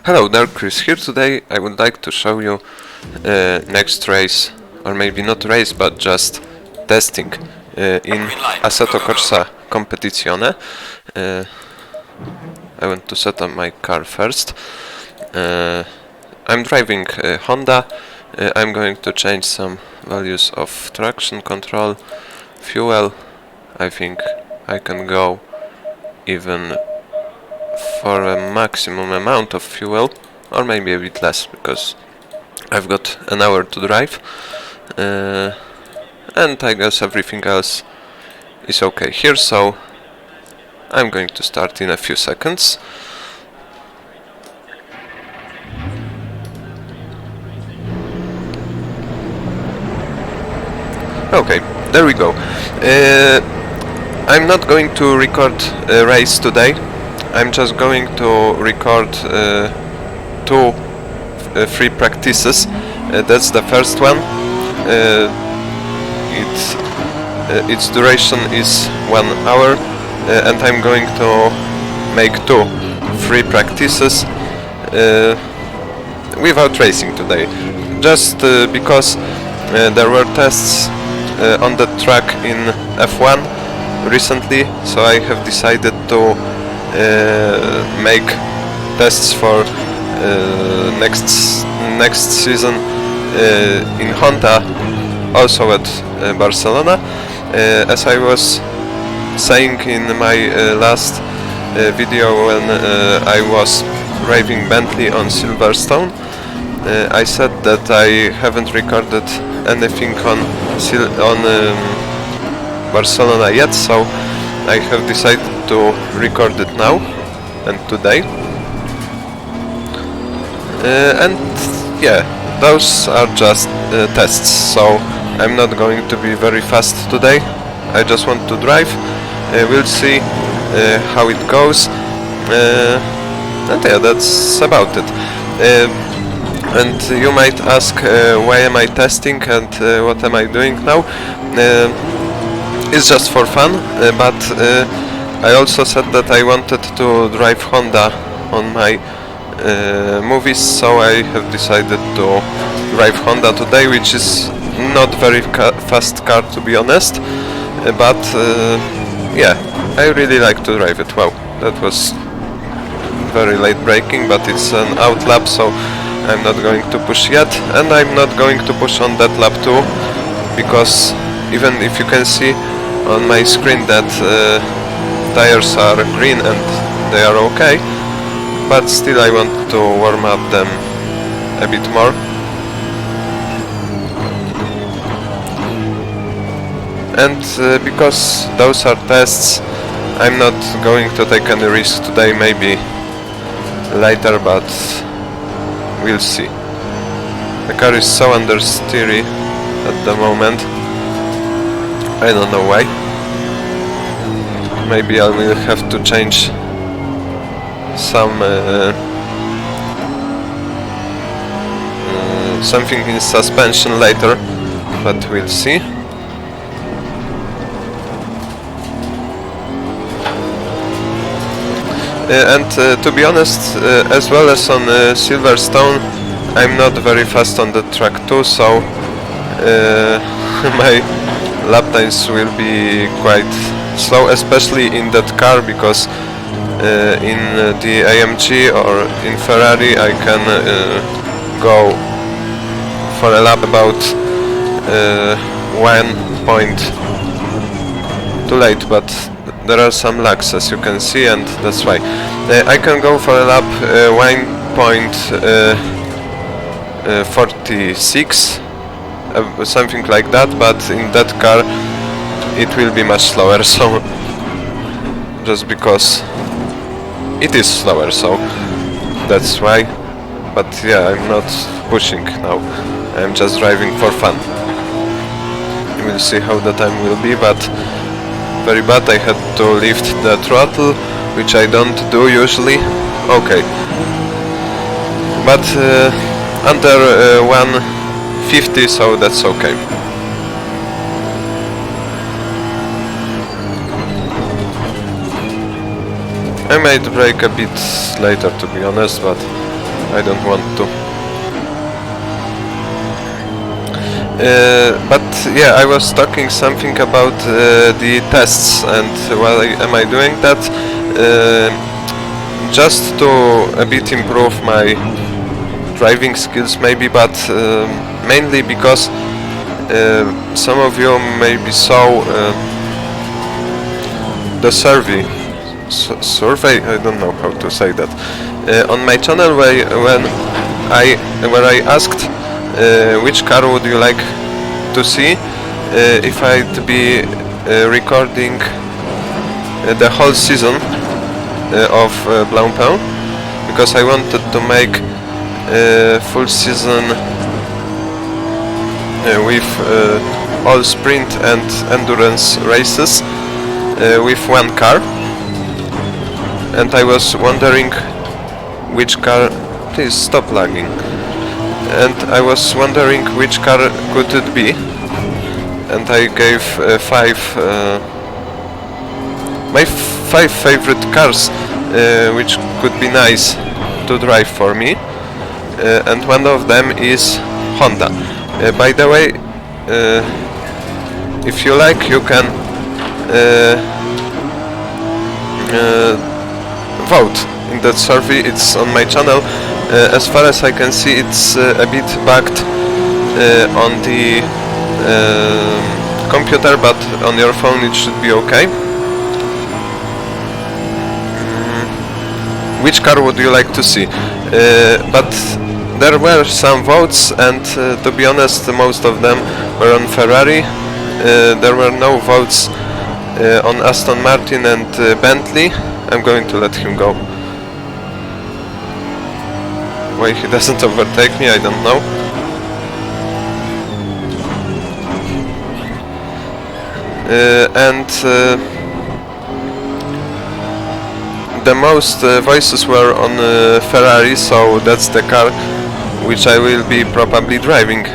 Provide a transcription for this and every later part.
Hello, Dark Chris here. Today I would like to show you next race, or maybe not race, but just testing in Assetto Corsa Competizione. I want to set up my car first. I'm driving Honda. I'm going to change some values of traction control, fuel. I think I can go even for a maximum amount of fuel, or maybe a bit less, because I've got an hour to drive, and I guess everything else is okay here, so I'm going to start in a few seconds. Okay, there we go. I'm not going to record a race today. I'm just going to record two free practices. That's the first one. Its duration is 1 hour, and I'm going to make two free practices without racing today, just because there were tests on the track in F1 recently, so I have decided to make tests for next season in Honda, also at Barcelona. As I was saying in my last video when I was driving Bentley on Silverstone, I said that I haven't recorded anything on Barcelona yet, so I have decided to record it now and today. And yeah, those are just tests, so I'm not going to be very fast today. I just want to drive. We'll see how it goes. And yeah, that's about it. And you might ask, why am I testing and what am I doing now? It's just for fun, but I also said that I wanted to drive Honda on my movies, so I have decided to drive Honda today, which is not very fast car, to be honest, but yeah, I really like to drive it. Wow, that was very late braking, but it's an out lap, so I'm not going to push yet, and I'm not going to push on that lap too, because even if you can see on my screen that tires are green and they are okay, but still I want to warm up them a bit more. And because those are tests, I'm not going to take any risk today, maybe later, but we'll see. The car is so understeery at the moment. I don't know why. Maybe I will have to change something in suspension later, but we'll see. And to be honest, as well as on Silverstone, I'm not very fast on the track too, so my lap times will be quite slow, especially in that car, because in the AMG or in Ferrari I can go for a lap about 1 point too late, but there are some lags, as you can see, and that's why I can go for a lap 1.46, something like that, but in that car it will be much slower, so just because it is slower, so that's why. But yeah, I'm not pushing now, I'm just driving for fun. We'll see how the time will be, but very bad, I had to lift the throttle, which I don't do usually. Okay, but under 150, so that's okay. I might brake a bit later, to be honest, but I don't want to. But yeah, I was talking something about the tests, and why am I doing that? Just to a bit improve my driving skills maybe, but mainly because some of you maybe saw the survey, I don't know how to say that, on my channel where I asked which car would you like to see if I'd be recording the whole season of Blancpain, because I wanted to make full season with all sprint and endurance races with one car, and I was wondering which car, please stop lagging, and I was wondering which car could it be, and I gave my five favorite cars which could be nice to drive for me, and one of them is Honda. By the way, if you like, you can vote in that survey. It's on my channel. As far as I can see, it's a bit bugged on the computer, but on your phone it should be okay. Which car would you like to see? But there were some votes, and to be honest, most of them were on Ferrari. There were no votes on Aston Martin and Bentley. I'm going to let him go. Why he doesn't overtake me, I don't know. The most voices were on Ferrari, so that's the car which I will be probably driving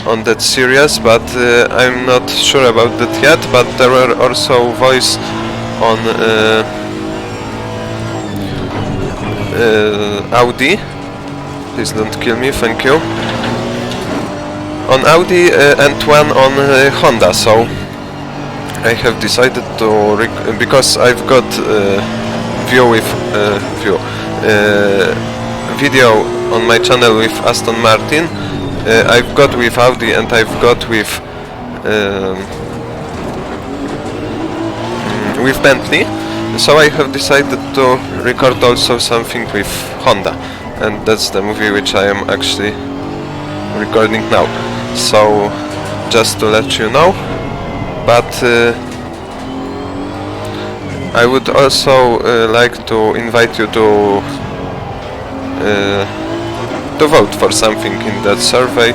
on that series, but I'm not sure about that yet. But there were also voice on Audi. Please don't kill me, thank you. On Audi and one on Honda, so I have decided to because I've got video on my channel with Aston Martin. I've got with Audi and I've got with Bentley, so I have decided to record also something with Honda, and that's the movie which I am actually recording now. So just to let you know. But I would also like to invite you to vote for something in that survey,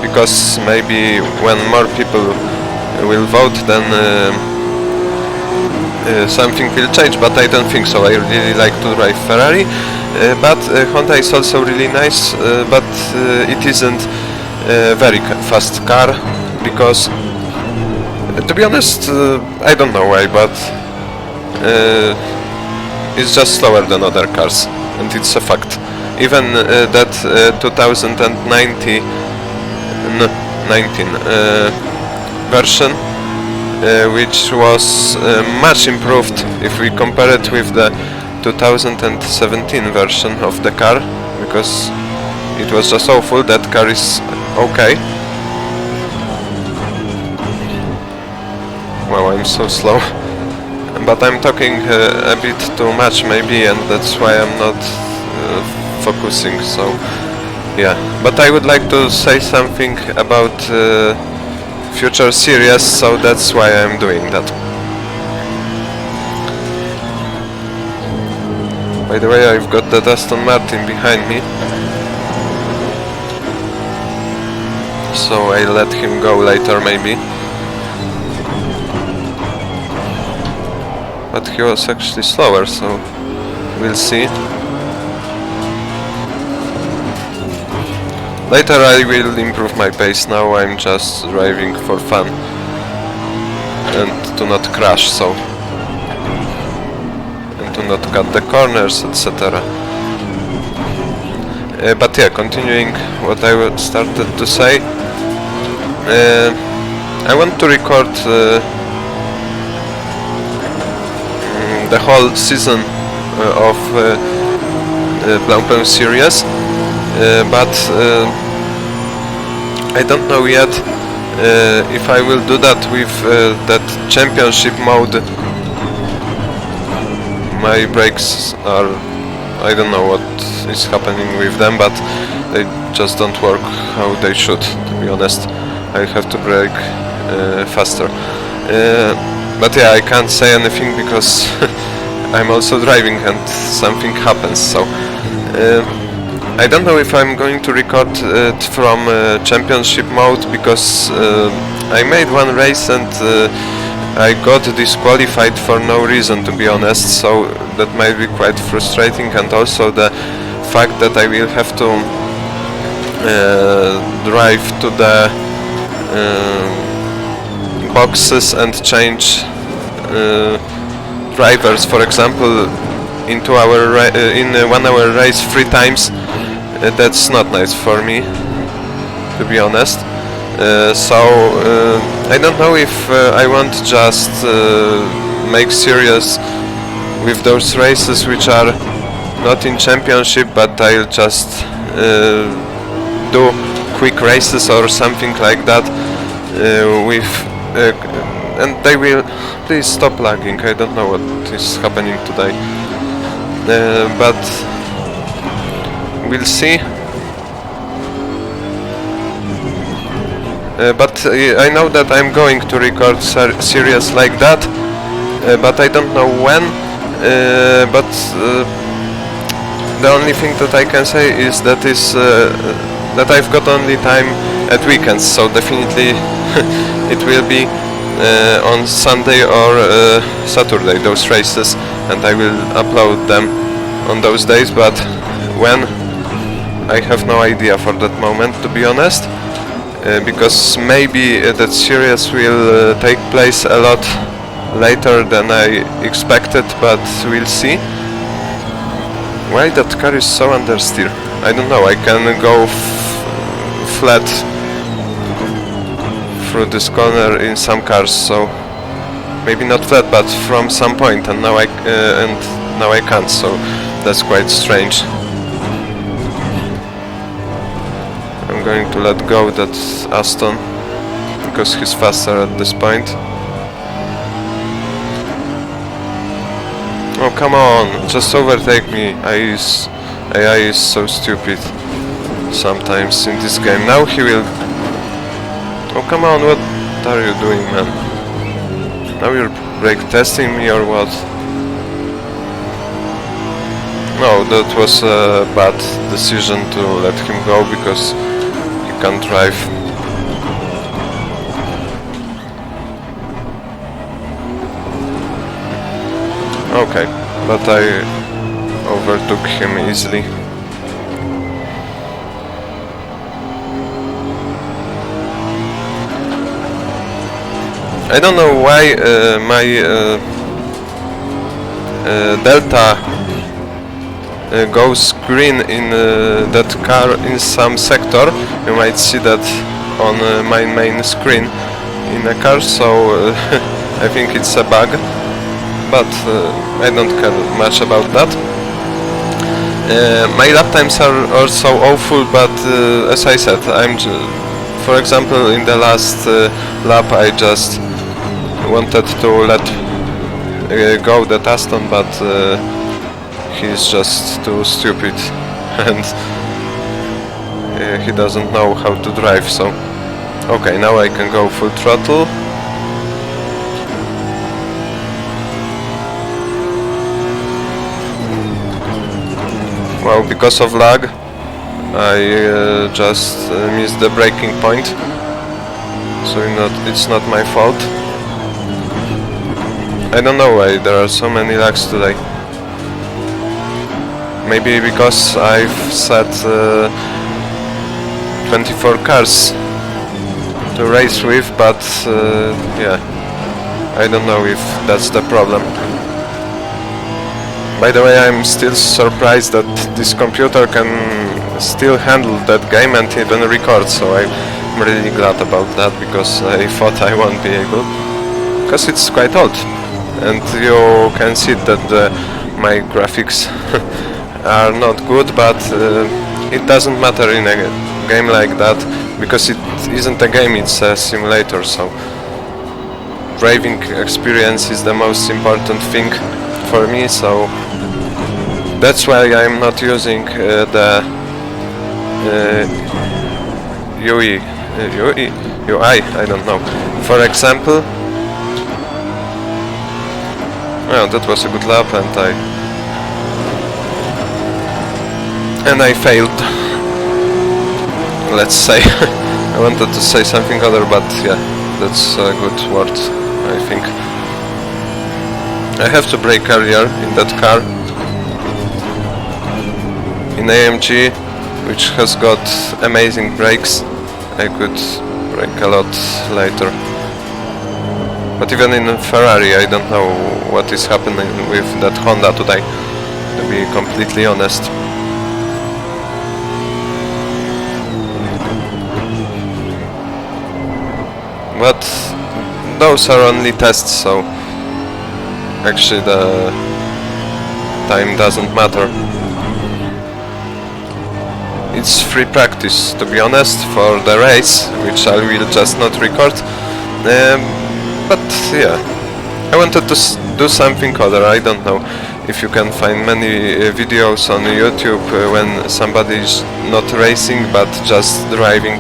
because maybe when more people will vote, then something will change, but I don't think so. I really like to drive Ferrari, but Honda is also really nice, but it isn't a very fast car, because to be honest, I don't know why, but it's just slower than other cars, and it's a fact. Even that 2019 version, which was much improved if we compare it with the 2017 version of the car, because it was just awful. That car is okay. Wow, I'm so slow. But I'm talking a bit too much maybe, and that's why I'm not focusing, so yeah. But I would like to say something about future series, so that's why I'm doing that. By the way, I've got that Aston Martin behind me, so I'll let him go later maybe. But he was actually slower, so we'll see. Later I will improve my pace. Now I'm just driving for fun and to not crash, so, and to not cut the corners, etc. But yeah, continuing what I started to say, I want to record the whole season of Blancpain series, but I don't know yet if I will do that with that championship mode. My brakes are, I don't know what is happening with them, but they just don't work how they should, to be honest. I have to brake faster. But yeah, I can't say anything because I'm also driving and something happens, so I don't know if I'm going to record it from championship mode, because I made one race and I got disqualified for no reason, to be honest, so that might be quite frustrating. And also the fact that I will have to drive to the boxes and change drivers, for example, in 1 hour race 3 times. That's not nice for me, to be honest. So I don't know if I want to just make series with those races which are not in championship, but I'll just do quick races or something like that with and they will... Please stop lagging, I don't know what is happening today, but we'll see. But I know that I'm going to record series like that, but I don't know when. But the only thing that I can say is that that I've got only time at weekends, so definitely it will be on Sunday or Saturday, those races, and I will upload them on those days. But when, I have no idea for that moment, to be honest. Because maybe that series will take place a lot later than I expected, but we'll see. Why that car is so understeer? I don't know, I can go flat through this corner in some cars, so maybe not flat, but from some point, and now I can't, so that's quite strange. I'm going to let go that Aston because he's faster at this point. Oh, come on, just overtake me. AI is so stupid sometimes in this game. Now he will... Oh, come on, what are you doing, man? Now you're brake testing me or what? No, that was a bad decision to let him go, because can't drive. Okay, but I overtook him easily. I don't know why my Delta goes green in that car in some sector. You might see that on my main screen in a car, so I think it's a bug, but I don't care much about that. My lap times are also awful, but as I said, for example, in the last lap I just wanted to let go the Aston, but he's just too stupid and he doesn't know how to drive, so... Okay, now I can go full throttle. Well, because of lag I just missed the braking point, so it's not my fault. I don't know why there are so many lags today. Maybe because I've set 24 cars to race with, but yeah, I don't know if that's the problem. By the way, I'm still surprised that this computer can still handle that game and even record, so I'm really glad about that, because I thought I won't be able, because it's quite old, and you can see that my graphics are not good, but it doesn't matter in a game like that, because it isn't a game, it's a simulator, so driving experience is the most important thing for me, so that's why I'm not using the UI, I don't know. For example, well, that was a good lap, and I failed. Let's say. I wanted to say something other, but yeah, that's a good word, I think. I have to brake earlier in that car. In AMG, which has got amazing brakes, I could brake a lot later. But even in Ferrari, I don't know what is happening with that Honda today, to be completely honest. But those are only tests, so actually the time doesn't matter. It's free practice, to be honest, for the race, which I will just not record. But yeah, I wanted to do something other. I don't know if you can find many videos on YouTube when somebody is not racing but just driving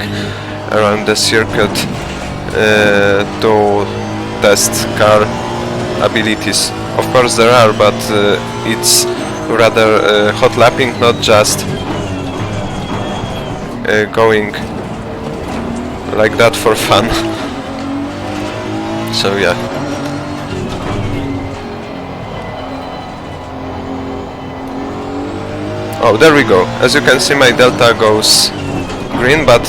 around the circuit to test car abilities. Of course there are, but it's rather hot lapping, not just going like that for fun. So yeah. Oh, there we go. As you can see, my delta goes green, but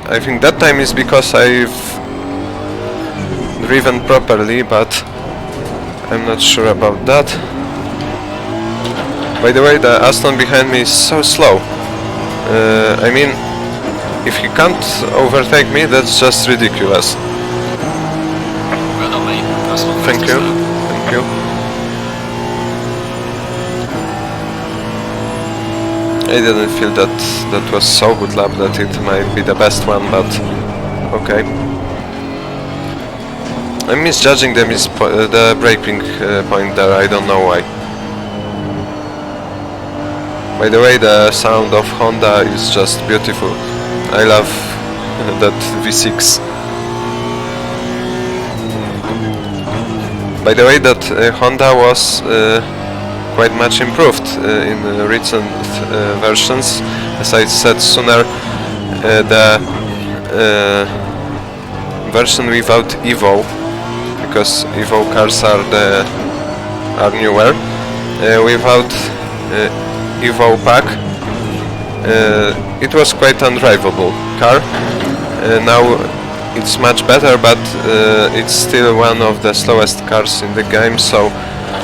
I think that time is because I've driven properly, but I'm not sure about that. By the way, the Aston behind me is so slow. I mean, if he can't overtake me, that's just ridiculous. Thank you. Thank you. I didn't feel that that was so good lap that it might be the best one, but okay. I'm misjudging the braking point there, I don't know why. By the way, the sound of Honda is just beautiful. I love that V6. By the way, that Honda was quite much improved in recent versions. As I said sooner, the version without Evo, because Evo cars are newer, without Evo pack, it was quite undrivable car. Now it's much better, but it's still one of the slowest cars in the game, so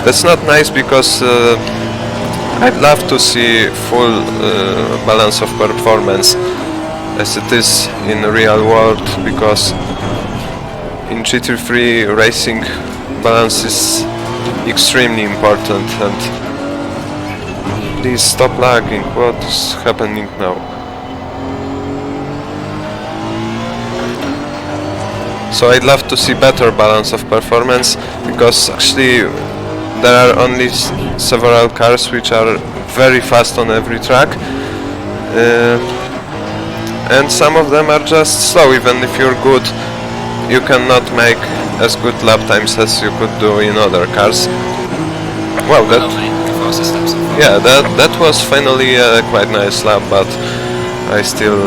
that's not nice, because I'd love to see full balance of performance as it is in the real world, because in GT3 racing balance is extremely important. And please stop lagging, what is happening now? So I'd love to see better balance of performance, because actually there are only several cars which are very fast on every track, and some of them are just slow. Even if you're good, you cannot make as good lap times as you could do in other cars. Wow, that was finally a quite nice lap, but I still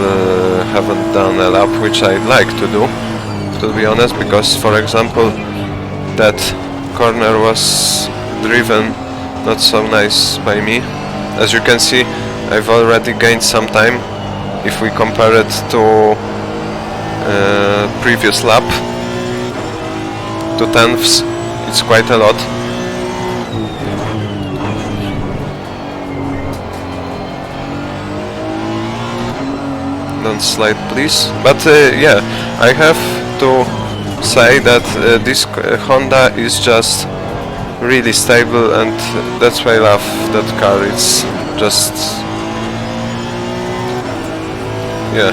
haven't done a lap which I'd like to do, to be honest, because for example that corner was driven not so nice by me. As you can see, I've already gained some time. If we compare it to previous lap, 2/10, it's quite a lot. don't slide please. But yeah, I have to say that this Honda is just really stable, and that's why I love that car. It's just, yeah,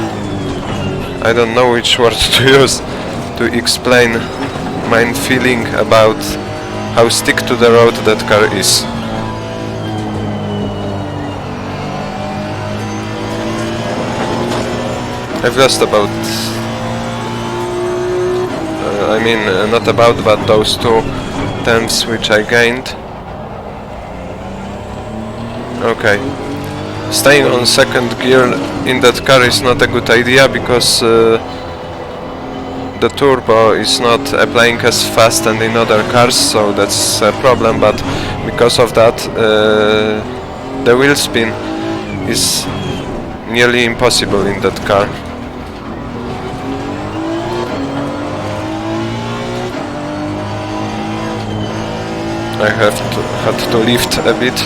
I don't know which word to use to explain my feeling about how stick to the road that car is. I've lost about, I mean, not about, but those 2 tenths which I gained. Okay. Staying on second gear in that car is not a good idea, because the turbo is not applying as fast and in other cars, so that's a problem. But because of that, the wheel spin is nearly impossible in that car. I had to lift a bit.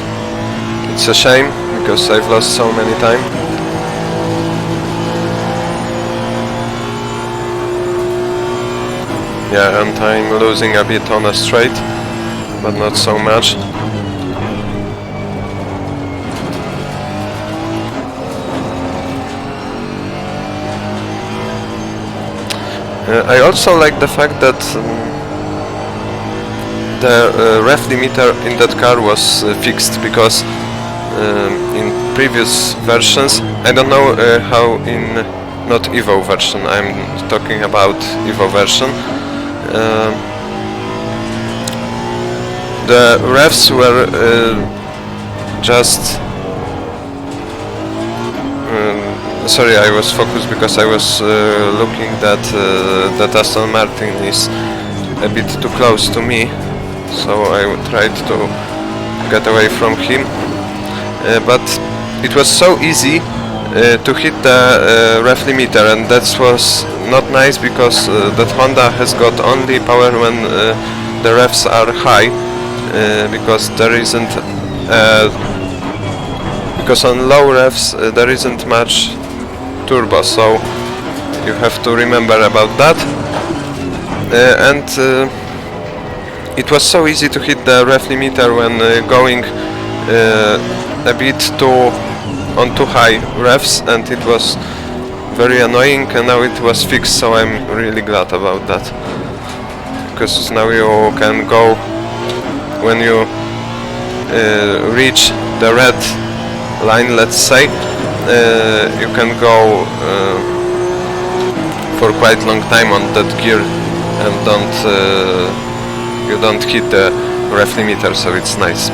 It's a shame, because I've lost so many times. Yeah, and I'm losing a bit on a straight, but not so much. I also like the fact that the ref limiter in that car was fixed, because in previous versions, I don't know how in not Evo version, I'm talking about Evo version, the refs were just sorry, I was focused because I was looking that that Aston Martin is a bit too close to me, so I tried to get away from him, but it was so easy to hit the ref limiter, and that was not nice, because that Honda has got only power when the refs are high, because there isn't because on low refs there isn't much turbo, so you have to remember about that. And it was so easy to hit the ref limiter when going a bit on too high refs, and it was very annoying, and now it was fixed, so I'm really glad about that, because now you can go, when you reach the red line, let's say, you can go for quite long time on that gear, and you don't hit the ref limiter, so it's nice.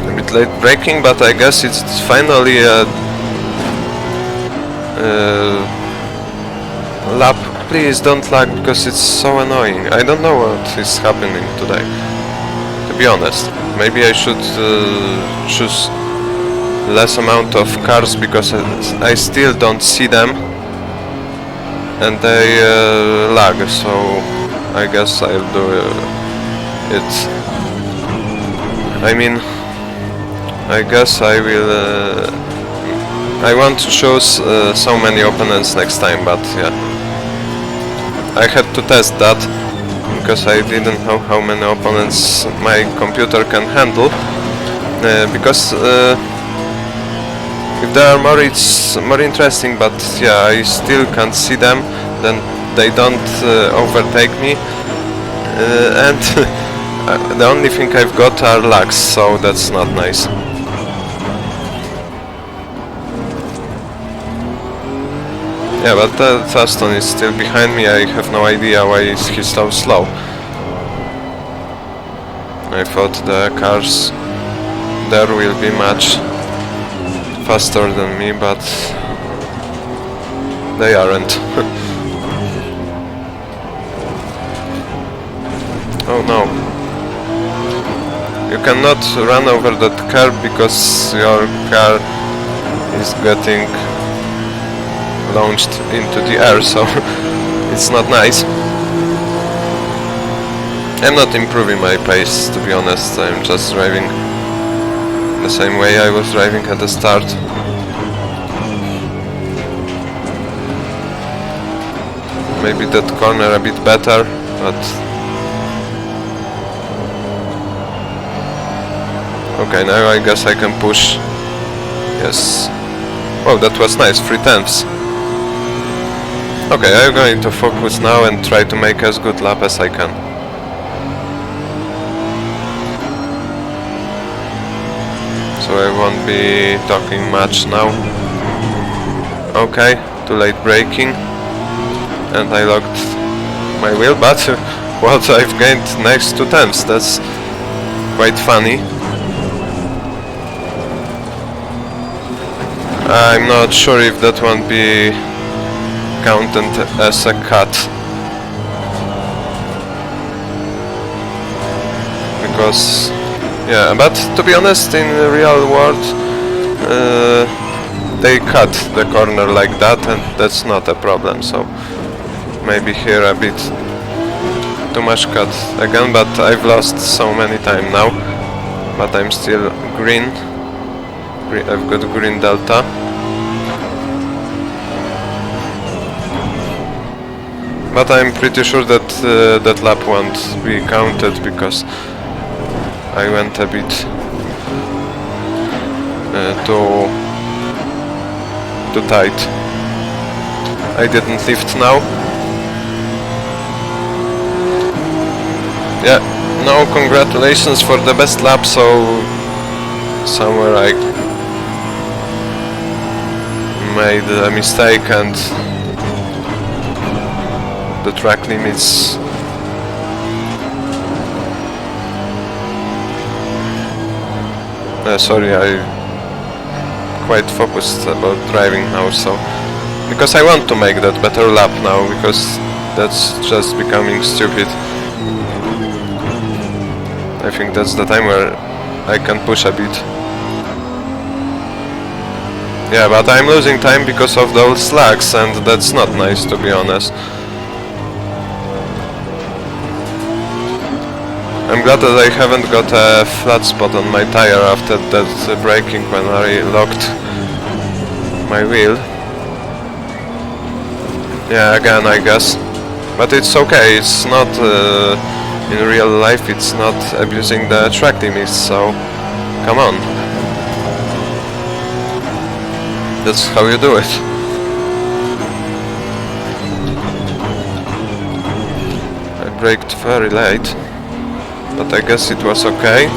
A bit late braking, but I guess it's finally a lap. Please don't lag, because it's so annoying. I don't know what is happening today, to be honest. Maybe I should choose less amount of cars, because I still don't see them, and they lag, so I guess I'll do it. I mean, I guess I will. I want to choose so many opponents next time, but yeah, I had to test that, because I didn't know how many opponents my computer can handle, because if there are more, it's more interesting, but yeah, I still can't see them, then they don't overtake me, and the only thing I've got are lags, so that's not nice. Yeah, but that Aston is still behind me. I have no idea why he's so slow. I thought the cars there will be much faster than me, but they aren't. Oh no. You cannot run over that curb, because your car is getting launched into the air, so it's not nice. I'm not improving my pace, to be honest. I'm just driving the same way I was driving at the start. Maybe that corner a bit better, but okay, now I guess I can push. Yes. Oh, that was nice, 3/10. Okay, I'm going to focus now and try to make as good lap as I can. So I won't be talking much now. Okay, too late braking. And I locked my wheel, but what I've gained next 2/10, that's quite funny. I'm not sure if that won't be counted as a cut, because yeah, but to be honest, in the real world they cut the corner like that, and that's not a problem. So maybe here a bit too much cut again, but I've lost so many time now. But I'm still green. I've got green delta. But I'm pretty sure that that lap won't be counted because I went a bit too tight. I didn't lift now. Yeah, no congratulations for the best lap, so somewhere I made a mistake and the track limits. Sorry, I quite focused about driving now, so because I want to make that better lap now, because that's just becoming stupid. I think that's the time where I can push a bit. Yeah, but I'm losing time because of those slacks, and that's not nice, to be honest. I'm glad that I haven't got a flat spot on my tire after that braking when I locked my wheel. Yeah, again, I guess. But it's okay, it's not in real life, it's not abusing the track limits, so come on. That's how you do it. I braked very late, but I guess it was okay.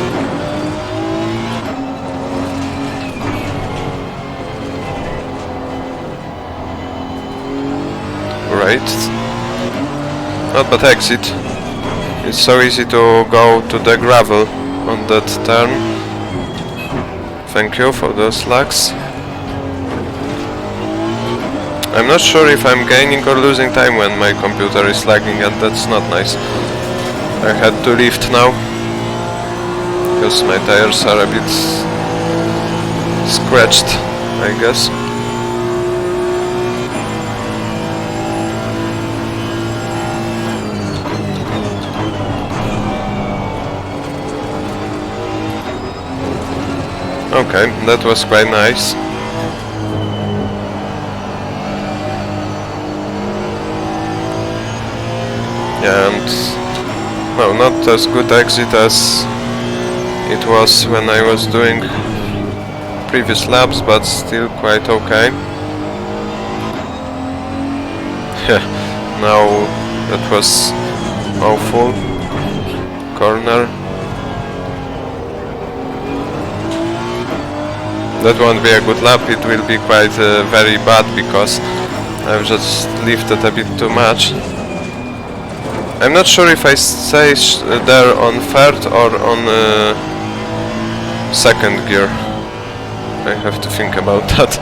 Great. Not bad exit. It's so easy to go to the gravel on that turn. Thank you for those lags. I'm not sure if I'm gaining or losing time when my computer is lagging, and that's not nice. I had to lift now because my tires are a bit scratched, I guess. Okay, that was quite nice. Yeah, and well, not as good exit as it was when I was doing previous laps, but still quite okay. Yeah, now that was awful. Corner. That won't be a good lap, it will be quite very bad because I've just lifted a bit too much. I'm not sure if I stay there on third or on second gear. I have to think about that.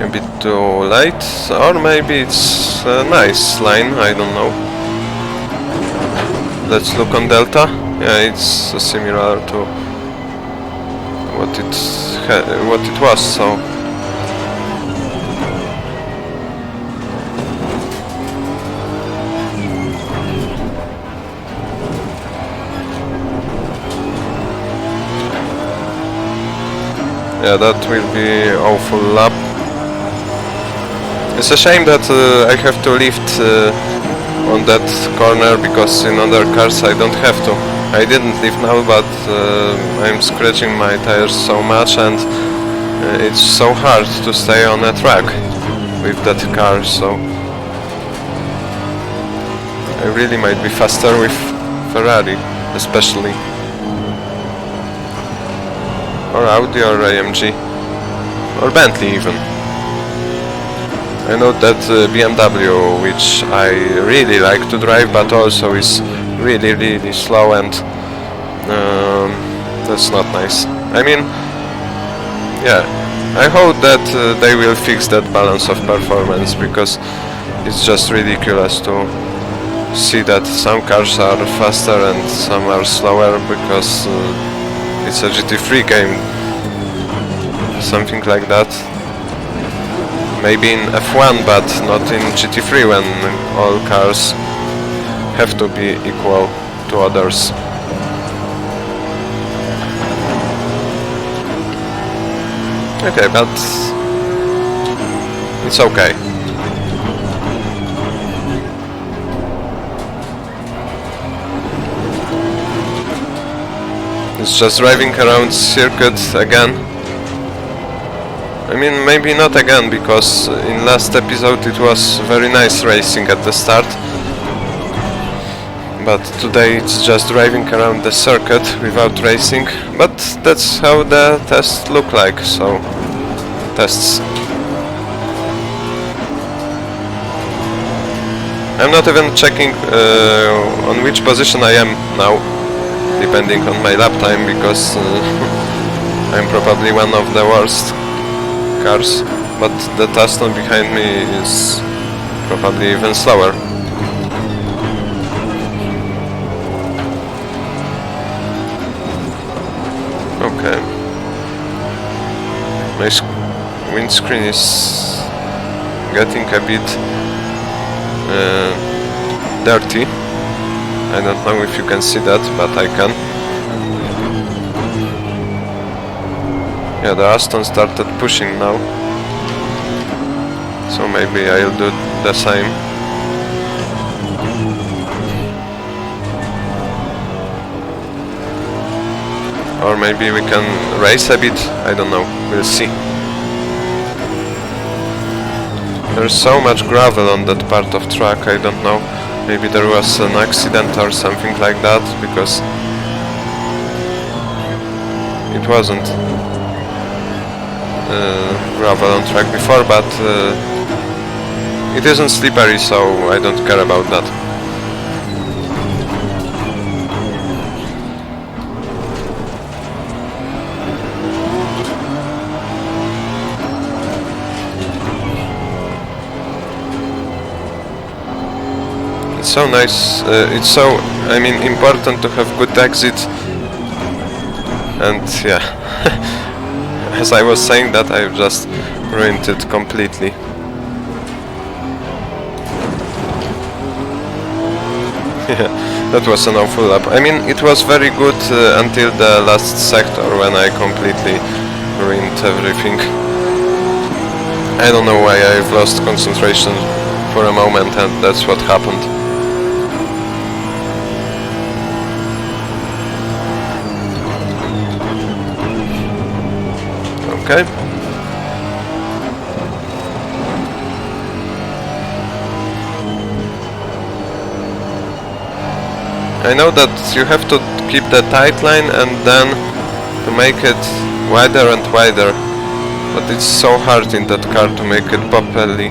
A bit too late, or maybe it's a nice line, I don't know. Let's look on Delta. Yeah, it's similar to what it was, so Yeah, that will be awful lap. It's a shame that I have to lift on that corner, because in other cars I don't have to. I didn't lift now, but I'm scratching my tires so much, and it's so hard to stay on a track with that car, so I really might be faster with Ferrari, especially. Or Audi or AMG. Or Bentley even. I know that BMW, which I really like to drive, but also is really slow, and that's not nice. I mean, yeah, I hope that they will fix that balance of performance, because it's just ridiculous to see that some cars are faster and some are slower, because it's a GT3 game, something like that. Maybe in F1, but not in GT3, when all cars have to be equal to others. Okay, but it's okay. It's just driving around circuit again. I mean, maybe not again, because in last episode it was very nice racing at the start. But today it's just driving around the circuit without racing. But that's how the tests look like, so... tests. I'm not even checking on which position I am now, depending on my lap time, because I'm probably one of the worst cars, but the Tuscan behind me is probably even slower. Okay. My windscreen is getting a bit dirty. I don't know if you can see that, but I can. Yeah, the Aston started pushing now, so maybe I'll do the same. Or maybe we can race a bit, I don't know, we'll see. There's so much gravel on that part of track, I don't know. Maybe there was an accident or something like that, because it wasn't gravel on track before, but it isn't slippery, so I don't care about that. It's so nice, it's so, I mean, important to have good exit, and yeah, as I was saying that, I've just ruined it completely. Yeah, that was an awful lap. I mean, it was very good until the last sector, when I completely ruined everything. I don't know why I've lost concentration for a moment, and that's what happened. Okay. I know that you have to keep the tight line and then to make it wider and wider, but it's so hard in that car to make it properly.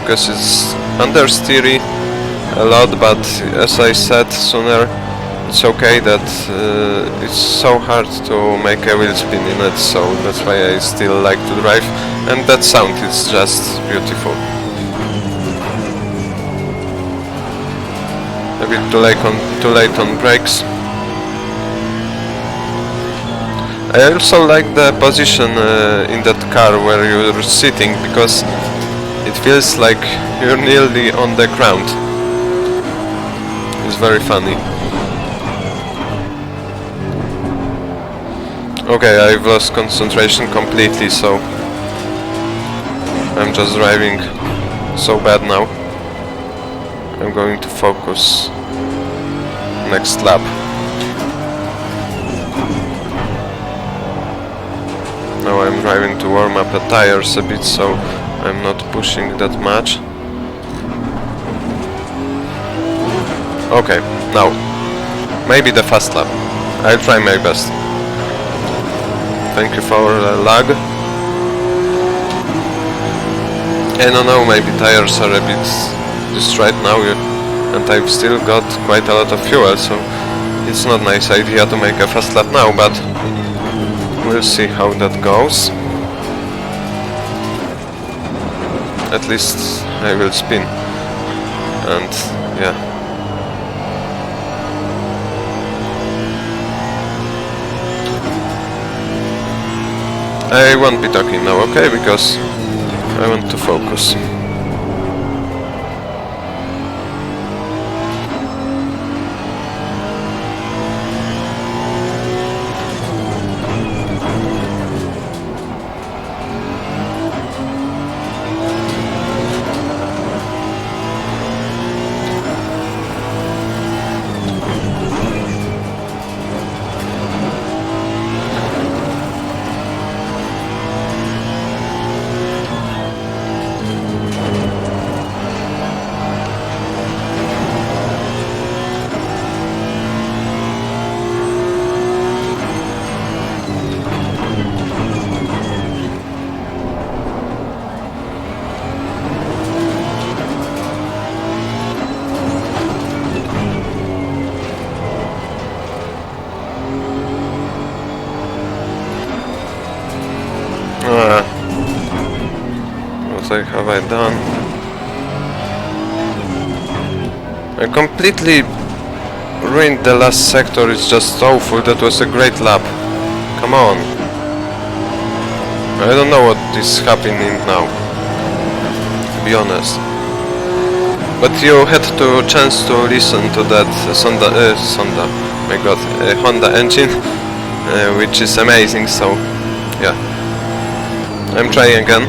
Because it's understeery a lot, but as I said sooner, it's okay that it's so hard to make a wheel spin in it, so that's why I still like to drive, and that sound is just beautiful. A bit too late on brakes. I also like the position in that car where you're sitting, because it feels like you're nearly on the ground. It's very funny. Okay, I've lost concentration completely, so I'm just driving so bad now. I'm going to focus next lap. Now I'm driving to warm up the tires a bit, so I'm not pushing that much. Okay, now maybe the fast lap. I'll try my best. Thank you for the lag. I don't know, maybe tires are a bit destroyed now, and I've still got quite a lot of fuel, so it's not a nice idea to make a fast lap now, but we'll see how that goes. At least I will spin, and yeah. I won't be talking now, okay, because I want to focus. What have I done? I completely ruined the last sector. It's just awful. That was a great lap. Come on. I don't know what is happening now, to be honest. But you had the chance to listen to that my god, Honda engine, which is amazing, so yeah. I'm trying again.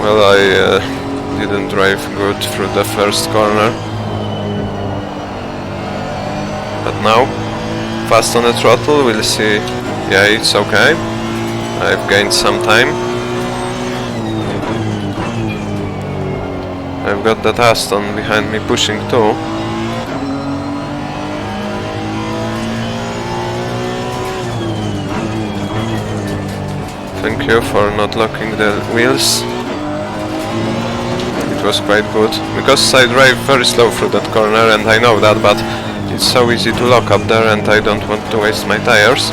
Well, I didn't drive good through the first corner. But now, fast on the throttle, we'll see. Yeah, it's okay. I've gained some time. I've got that Aston behind me pushing too. Thank you for not locking the wheels. It was quite good, because I drive very slow through that corner and I know that, but it's so easy to lock up there and I don't want to waste my tires.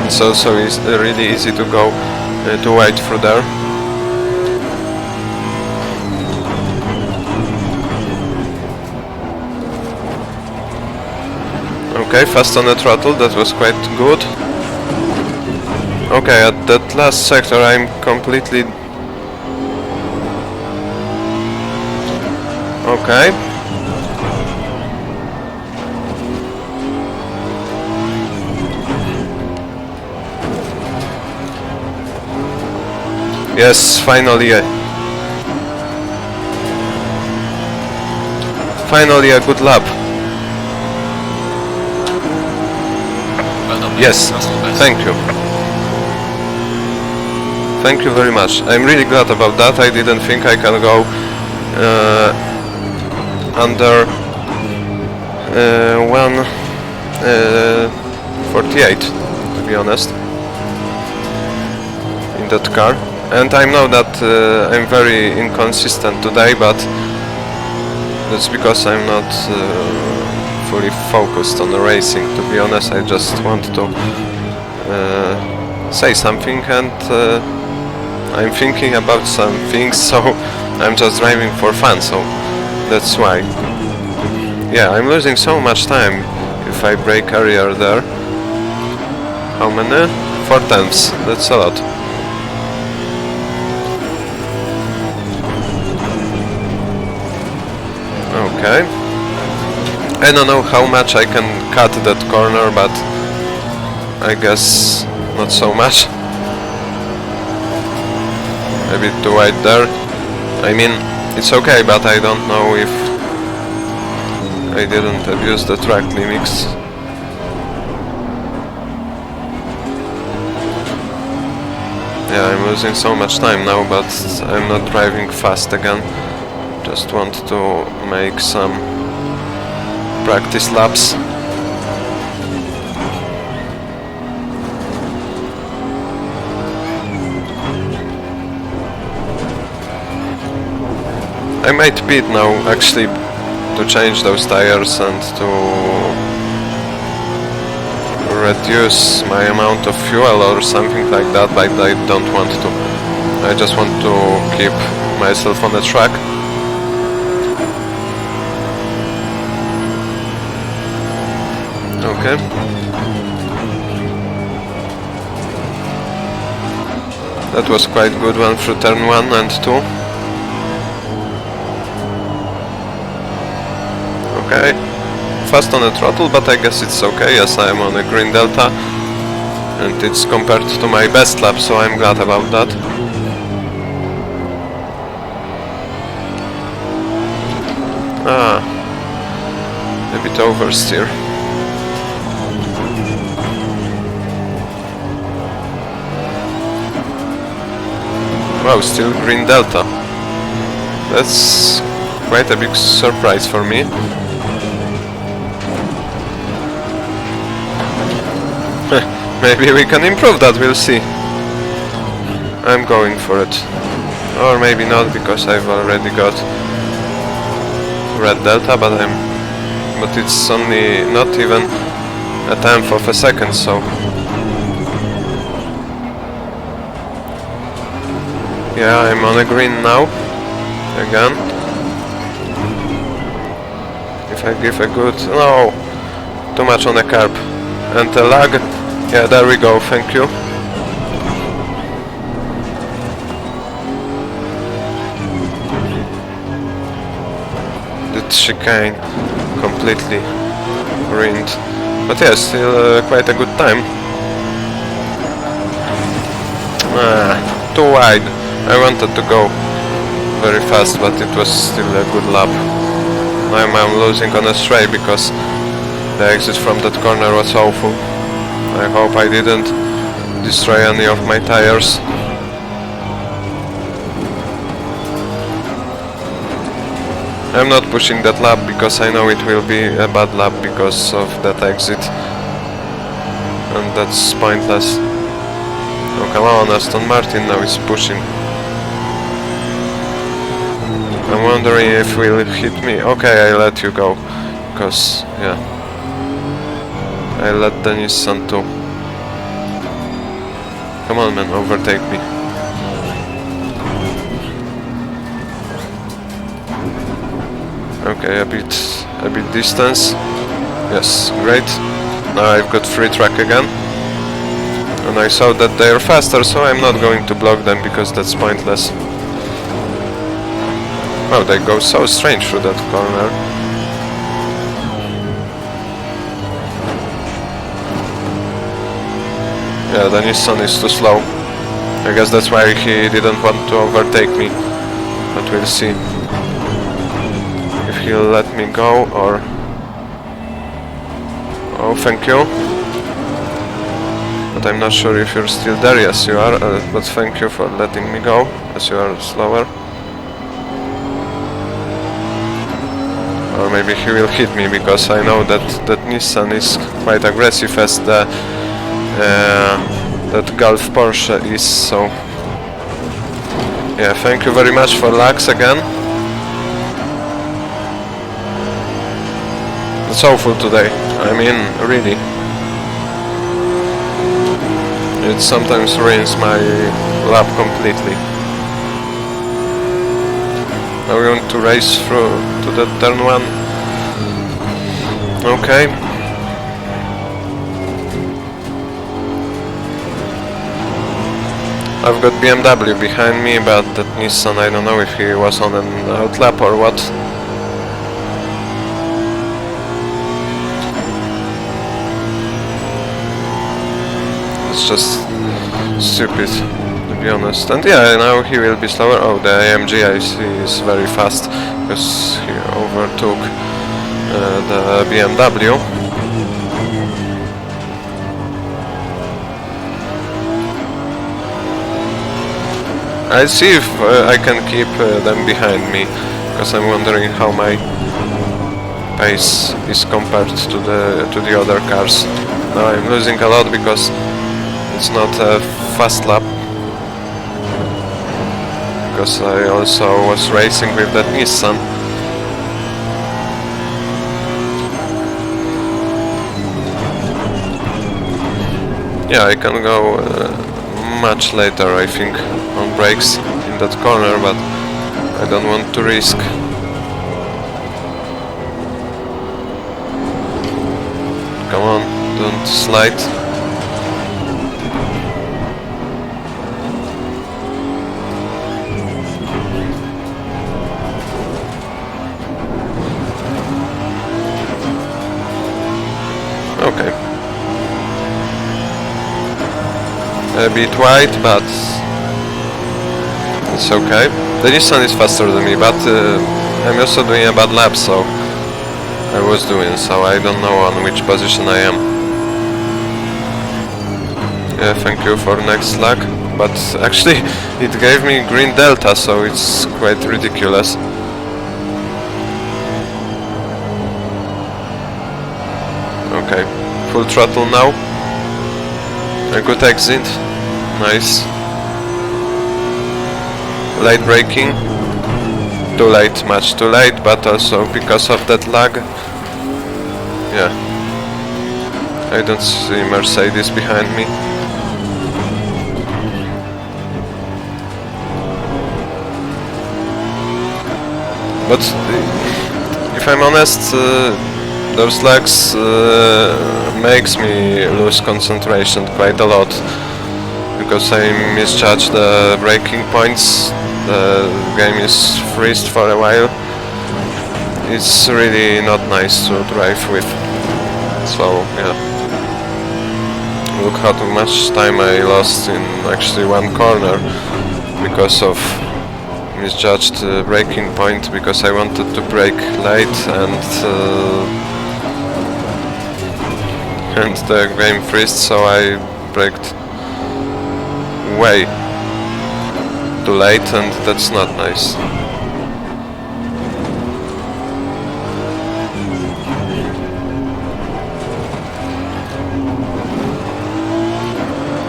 It's also really easy to go too wide through there. Okay, fast on the throttle, that was quite good. Okay, at that last sector I'm completely... Okay. Yes, finally a good lap. Yes, thank you. Thank you very much. I'm really glad about that. I didn't think I can go under 1:48, to be honest, in that car. And I know that I'm very inconsistent today, but that's because I'm not fully focused on the racing. To be honest, I just want to say something, and I'm thinking about some things, so I'm just driving for fun, so that's why. Yeah, I'm losing so much time if I brake earlier there. How many? 4 tenths, that's a lot. Okay. I don't know how much I can cut that corner, but I guess not so much. A bit too wide there. I mean, it's okay, but I don't know if I didn't abuse the track limits. Yeah, I'm losing so much time now, but I'm not driving fast again. Just want to make some practice laps. I might pit now, actually, to change those tires and to reduce my amount of fuel or something like that, but I don't want to. I just want to keep myself on the track. Okay. That was quite good one through turn 1 and 2. Okay. Fast on the throttle, but I guess it's okay. Yes, I am on a green delta. And it's compared to my best lap, so I'm glad about that. A bit oversteer. Wow, still green delta. That's quite a big surprise for me. Maybe we can improve that, we'll see. I'm going for it. Or maybe not, because I've already got red delta, but it's only not even a tenth of a second, so yeah, I'm on a green now again. If I give a good... no, too much on the curb and a lag. Yeah, there we go, thank you. That chicane completely ruined. But yeah, still quite a good time. Too wide. I wanted to go very fast, but it was still a good lap. I'm losing on a straight because the exit from that corner was awful. I hope I didn't destroy any of my tires. I'm not pushing that lap because I know it will be a bad lap because of that exit. And that's pointless. Oh, come on, Aston Martin now is pushing. I'm wondering if will hit me. Okay, I let you go. Because, yeah. I let the Nissan too. Come on, man, overtake me. Okay, a bit distance. Yes, great. Now I've got free track again. And I saw that they are faster, so I'm not going to block them because that's pointless. Oh, they go so strange through that corner. Yeah, the Nissan is too slow. I guess that's why he didn't want to overtake me. But we'll see if he'll let me go or... Oh, thank you. But I'm not sure if you're still there. Yes, you are. But thank you for letting me go, as you are slower. Or maybe he will hit me, because I know that Nissan is quite aggressive as that Golf Porsche is, so... Yeah, thank you very much for lags again. It's awful today, I mean, really. It sometimes ruins my lap completely. Now we want to race through to the turn 1. Okay. I've got BMW behind me, but that Nissan, I don't know if he was on an outlap or what. it's just stupid, to be honest. And yeah, now he will be slower. Oh, the AMG I see is very fast because he overtook the BMW. I'll see if I can keep them behind me, because I'm wondering how my pace is compared to the other cars. Now I'm losing a lot because it's not a fast lap, because I also was racing with that Nissan. Yeah, I can go much later, I think, on brakes in that corner, but I don't want to risk. Come on, don't slide. Okay. A bit wide, but it's okay. The Nissan is faster than me, but I'm also doing a bad lap, so I was doing, so I don't know on which position I am. Yeah, thank you for next lag, but actually it gave me green delta, so it's quite ridiculous. Okay, full throttle now. A good exit. Nice. Late braking. Too late, much too late, but also because of that lag. Yeah. I don't see Mercedes behind me. But if I'm honest, those lags makes me lose concentration quite a lot, because I misjudge the braking points. The game is freezed for a while. It's really not nice to drive with. So yeah, look how much time I lost in actually one corner because of misjudged braking point, because I wanted to brake late and the game freezed, so I braked way too late, and that's not nice.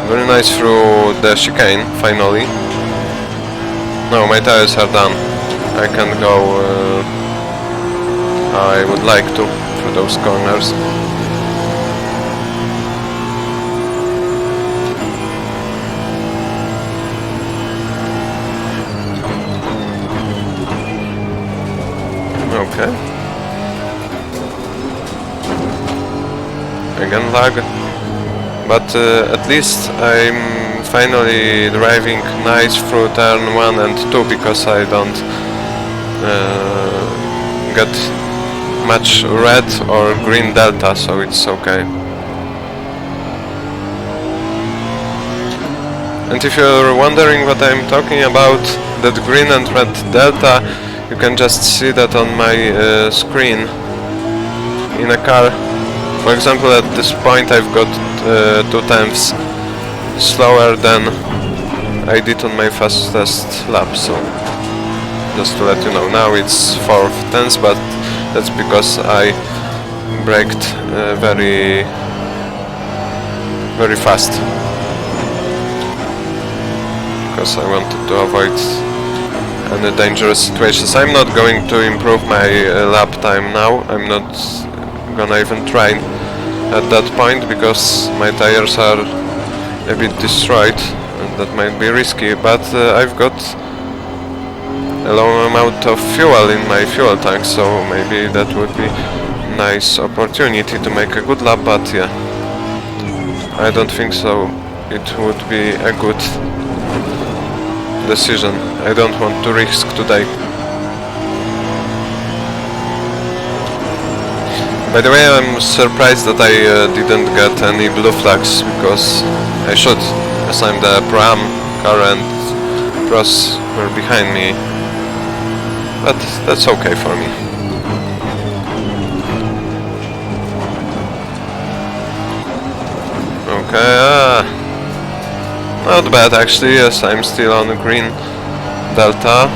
Very nice through the chicane, finally. No, my tires are done. I can go how I would like to through those corners. Okay. Again lag. But at least I'm finally driving nice through turn 1 and 2, because I don't get much red or green delta, so it's okay. And if you're wondering what I'm talking about, that green and red delta, you can just see that on my screen in a car. For example, at this point I've got 2/10 slower than I did on my fastest lap, so just to let you know. Now it's 4/10, but that's because I braked very fast, because I wanted to avoid any dangerous situations. I'm not going to improve my lap time now. I'm not gonna even try at that point, because my tires are a bit destroyed and that might be risky, but I've got a low amount of fuel in my fuel tank, so maybe that would be a nice opportunity to make a good lap, but yeah, I don't think so. It would be a good decision. I don't want to risk today. By the way, I'm surprised that I didn't get any blue flags, because I should, as I'm the Pro-Am car and pros were behind me. But that's okay for me. Okay, not bad actually, yes, I'm still on the green delta.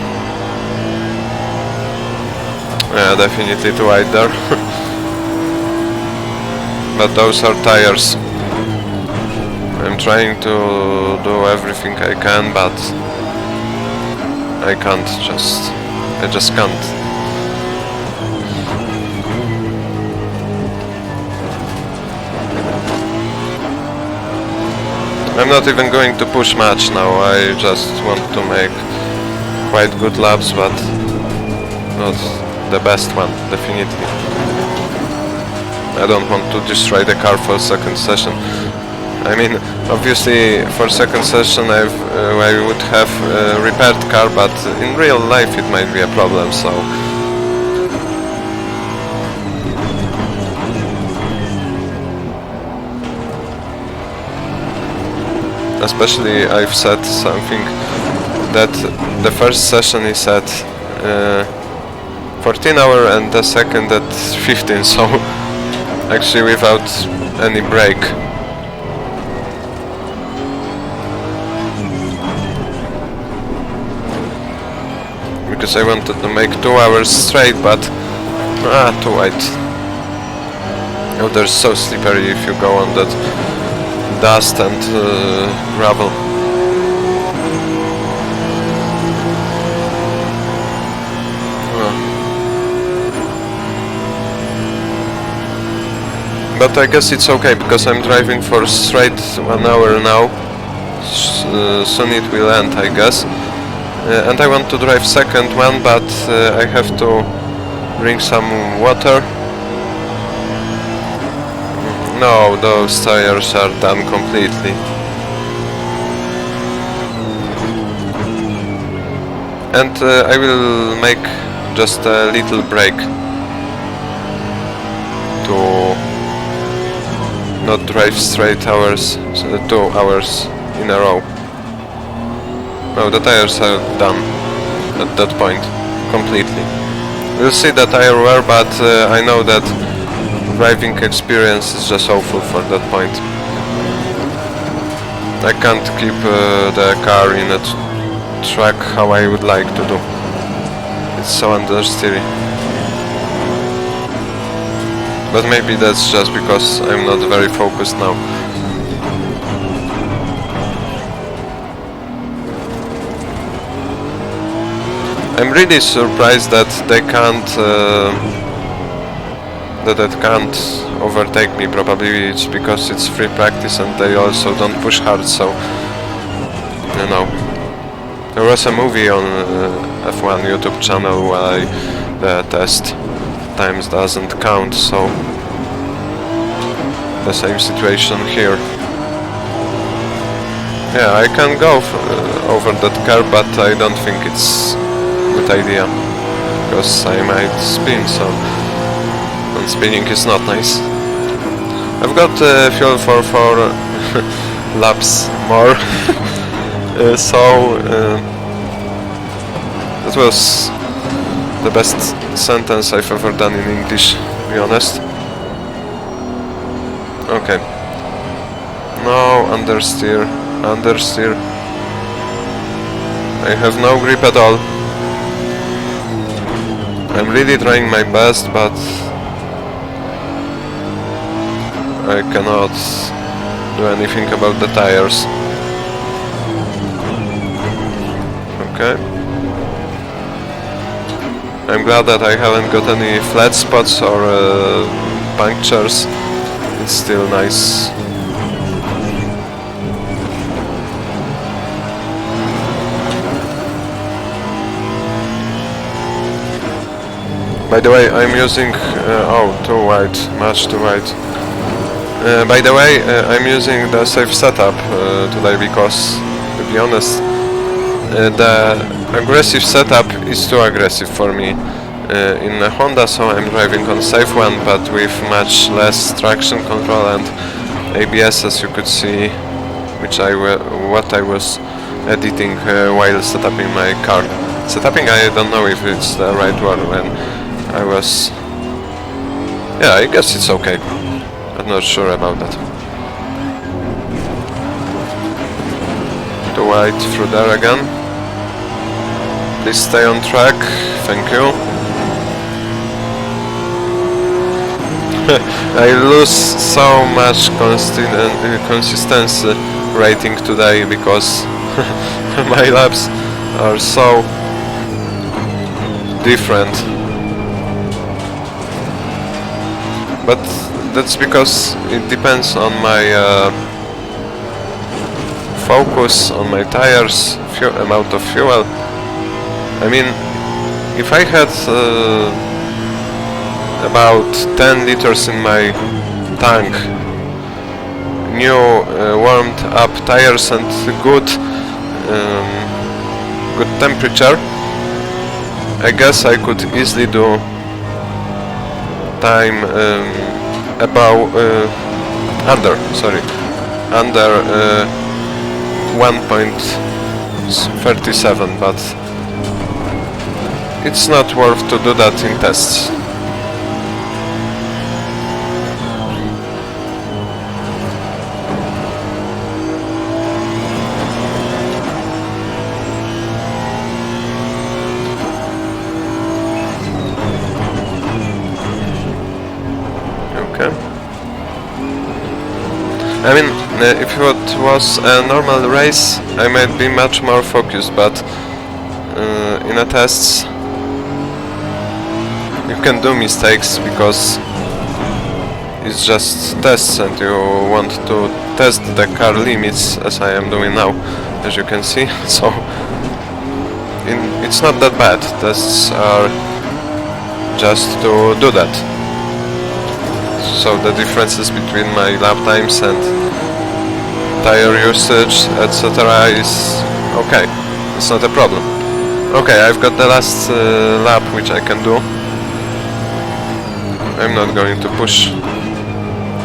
Yeah, definitely too wide there. But those are tires. I'm trying to do everything I can, but I can't I just can't. I'm not even going to push much now, I just want to make quite good laps, but not the best one, definitely. I don't want to destroy the car for second session. I mean, obviously for second session I would have a repaired car, but in real life it might be a problem, so... Especially I've said something that the first session is at 14 hours and the second at 15, so actually without any break. Because I wanted to make 2 hours straight, but too wide. Oh, they're so slippery if you go on that dust and gravel. But I guess it's okay, because I'm driving for straight 1 hour now. Soon it will end, I guess. And I want to drive second one, but I have to drink some water. No, those tires are done completely. And I will make just a little break to not drive straight hours, 2 hours in a row. No, the tires are done at that point, completely. We'll see the tire wear, but I know that driving experience is just awful for that point. I can't keep the car in a track how I would like to do. It's so understeery. But maybe that's just because I'm not very focused now. I'm really surprised that they can't that it can't overtake me. Probably it's because it's free practice and they also don't push hard, so you know. There was a movie on F1 YouTube channel why the test times doesn't count, so the same situation here. Yeah, I can go over that curve, but I don't think it's good idea, because I might spin, so and spinning is not nice. I've got fuel for 4 laps more, so that was the best sentence I've ever done in English, to be honest. Okay. No, understeer, understeer. I have no grip at all. I'm really trying my best, but I cannot do anything about the tires. Okay. I'm glad that I haven't got any flat spots or punctures. It's still nice. By the way, I'm using... oh, too wide, much too wide. By the way, I'm using the safe setup today because, to be honest, the aggressive setup is too aggressive for me. in a Honda, so I'm driving on a safe one, but with much less traction control and ABS, as you could see, which what I was editing while setuping my car. Setuping, I don't know if it's the right word. When I was, yeah, I guess it's okay. I'm not sure about that. Too wide through there again. Please stay on track. Thank you. I lose so much consistency rating today because my laps are so different. But that's because it depends on my focus, on my tires, amount of fuel. I mean, if I had about 10 liters in my tank, new warmed up tires and good temperature, I guess I could easily do time under 1.37, but it's not worth to do that in tests. I mean, if it was a normal race, I might be much more focused, but in a tests you can do mistakes because it's just tests and you want to test the car limits, as I am doing now, as you can see. So it's not that bad. Tests are just to do that. So the differences between my lap times and tire usage, etc. is okay. It's not a problem. Okay, I've got the last lap which I can do. I'm not going to push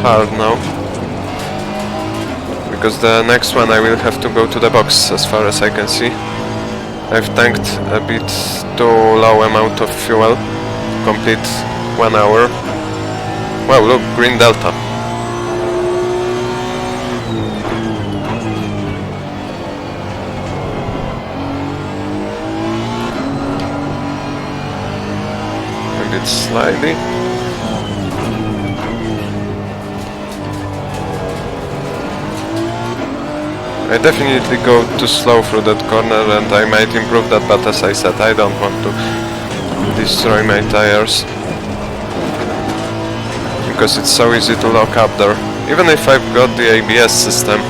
hard now, because the next one I will have to go to the box, as far as I can see. I've tanked a bit too low amount of fuel to complete 1 hour. Wow, look, green delta. A bit slidey. I definitely go too slow through that corner and I might improve that, but as I said, I don't want to destroy my tires, because it's so easy to lock up there, even if I've got the ABS system.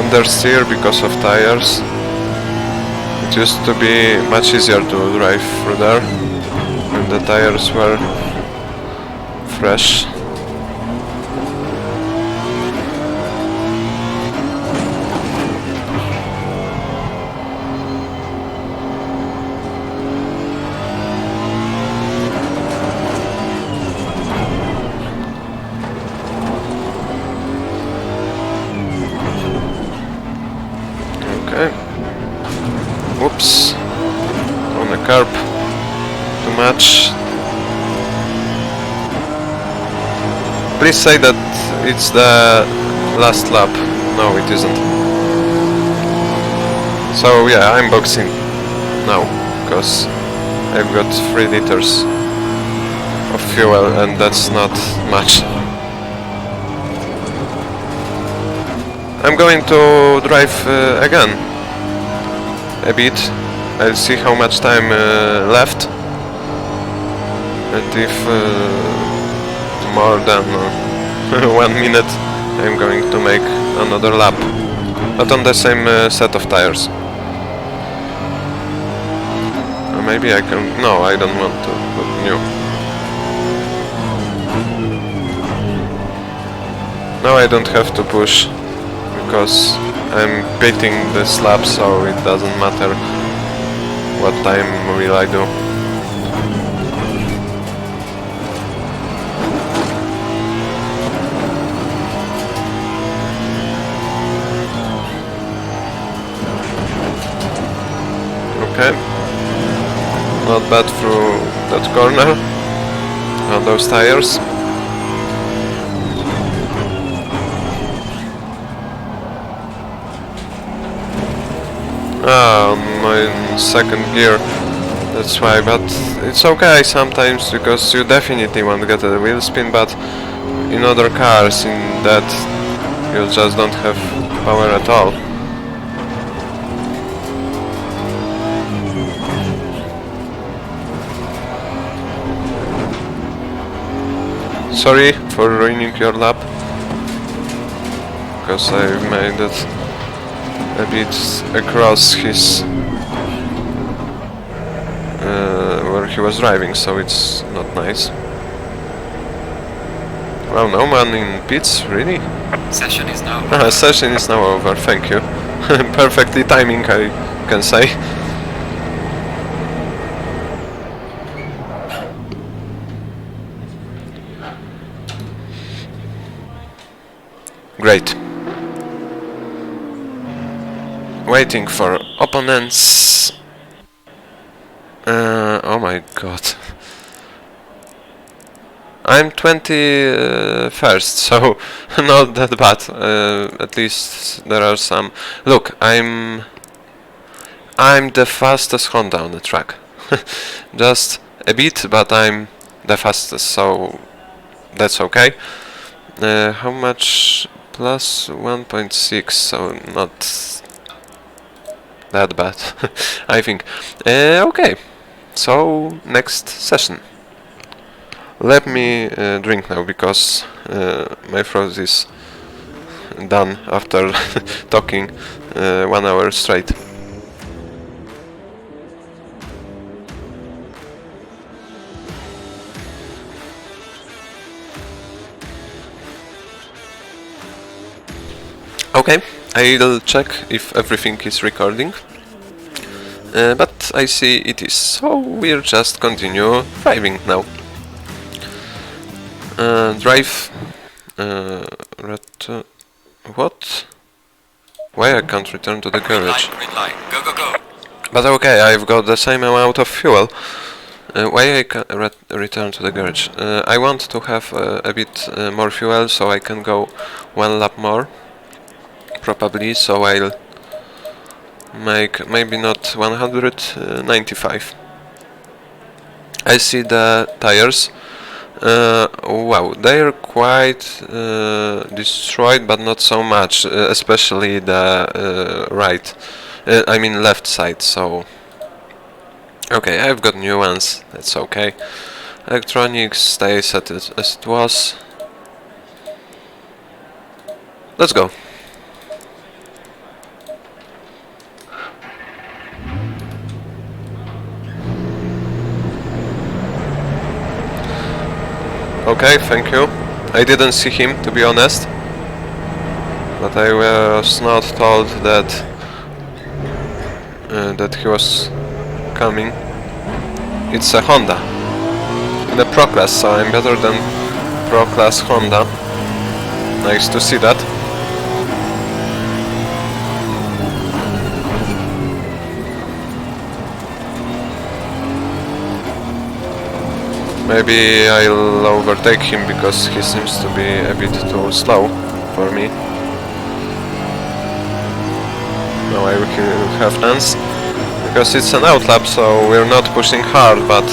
Understeer because of tires. It used to be much easier to drive through there when the tires were fresh. Oops, on the curb, too much. Please say that it's the last lap. No, it isn't. So yeah, I'm boxing now, because I've got 3 liters of fuel and that's not much. I'm going to drive again a bit. I'll see how much time left, and if more than 1 minute I'm going to make another lap, but on the same set of tires. Or maybe I can... no, I don't want to put new. Now I don't have to push, because I'm beating this lap, so it doesn't matter what time will I do. Okay, not bad through that corner on those tires. Ah, my second gear, that's why, but it's okay sometimes because you definitely won't get a wheel spin, but in other cars in that you just don't have power at all. Sorry for ruining your lap, because I made it a bit across his where he was driving, so it's not nice. Wow, no man in pits, really? Session is now over. Session is now over, thank you. Perfectly timing, I can say. Great. Waiting for opponents. Oh my god. I'm 21st, so not that bad. At least there are some. Look, I'm the fastest Honda on the track. Just a bit, but I'm the fastest, so that's okay. How much? Plus 1.6, so not that bad, I think. Okay, so next session. Let me drink now, because my throat is done after talking 1 hour straight. Okay, I'll check if everything is recording, but I see it is, so we'll just continue driving now. Drive... what? Why I can't return to the garage? Green light. Go, go, go. But okay, I've got the same amount of fuel. Why I can return to the garage? I want to have a bit more fuel, so I can go 1 lap more. Probably, so I'll make maybe not 195. I see the tires. Wow, they're quite destroyed, but not so much, especially the right, I mean left side, so okay, I've got new ones, that's okay. Electronics stays as it was. Let's go. Okay, thank you. I didn't see him, to be honest, but I was not told that that he was coming. It's a Honda in a Pro Class, so I'm better than Pro Class Honda. Nice to see that. Maybe I'll overtake him because he seems to be a bit too slow for me. Now I will have chance, because it's an outlap, so we're not pushing hard, but...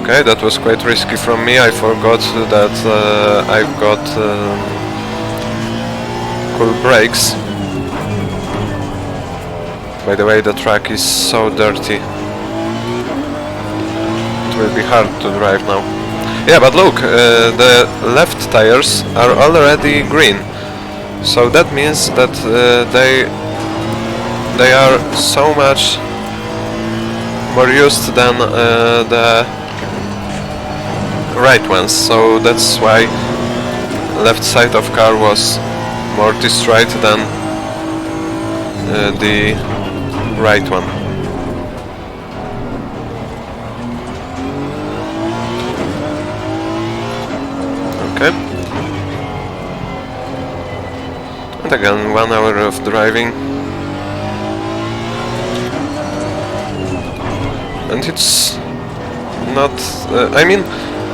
Okay, that was quite risky from me. I forgot that I've got cool brakes. By the way, the track is so dirty. It will be hard to drive now. Yeah, but look, the left tires are already green, so that means that they are so much more used than the right ones. So that's why left side of car was more destroyed than the right one. Okay. And again, 1 hour of driving. And it's not... I mean,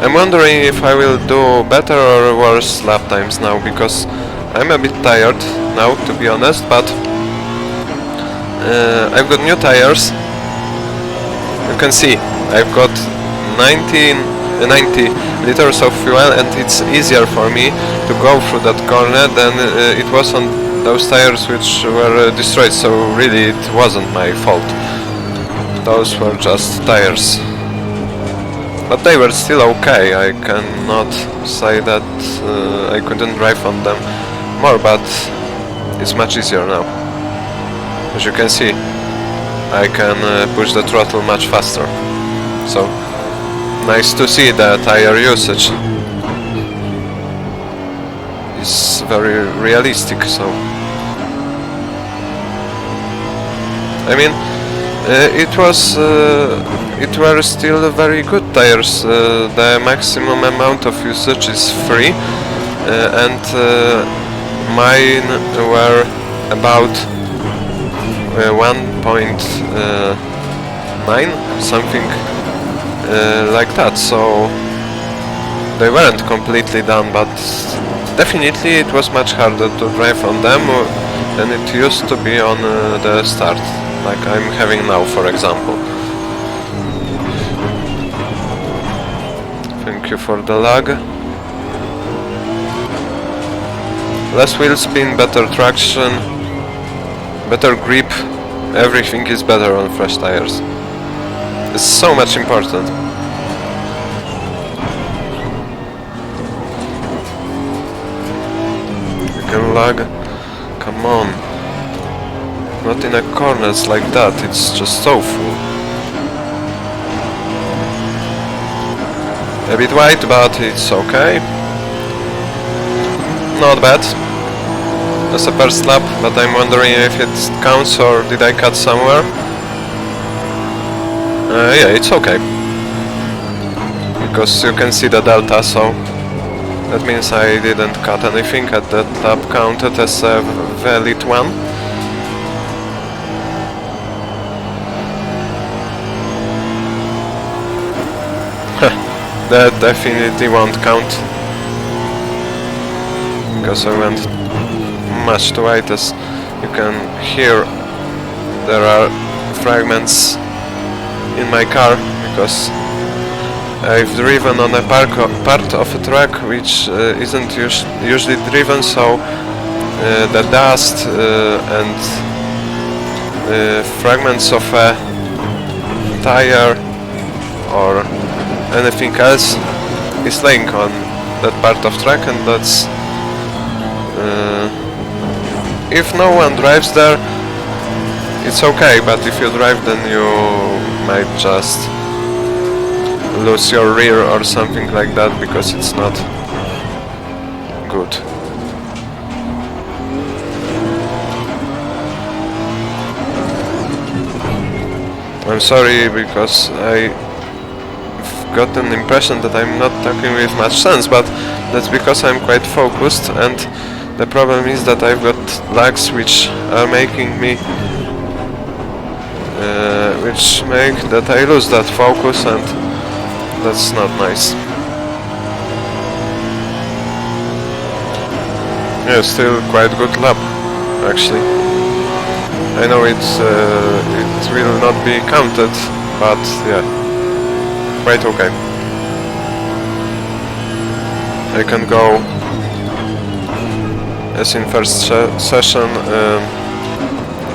I'm wondering if I will do better or worse lap times now, because I'm a bit tired now, to be honest, but I've got new tires. You can see I've got 90 liters of fuel, and it's easier for me to go through that corner than it was on those tires which were destroyed, so really it wasn't my fault. Those were just tires. But they were still okay. I cannot say that I couldn't drive on them more, but it's much easier now. As you can see, I can push the throttle much faster. So, nice to see that tire usage is very realistic, so... I mean, it were still very good tires. The maximum amount of usage is 3, and mine were about 1.9, something like that, so they weren't completely done, but definitely it was much harder to drive on them than it used to be on the start, like I'm having now, for example. Thank you for the lag. Less wheel spin, better traction, better grip, everything is better on fresh tires. It's so much important. You can lag, come on. Not in a corners like that, it's just so full. A bit wide, but it's okay. Not bad. As a first lap, but I'm wondering if it counts or did I cut somewhere. Yeah, it's okay. Because you can see the delta, so that means I didn't cut anything, and that lap counted as a valid one. That definitely won't count, because I went much too wide. As you can hear, there are fragments in my car, because I've driven on a part of a track which isn't usually driven, so the dust and fragments of a tire or anything else is laying on that part of track, and that's if no one drives there, it's okay, but if you drive, then you might just lose your rear or something like that, because it's not good. I'm sorry, because I got an impression that I'm not talking with much sense, but that's because I'm quite focused, and the problem is that I've got lags which are making me which make that I lose that focus, and that's not nice. Yeah, still quite good lap, actually. I know it will not be counted, but yeah, quite okay. I can go as in first session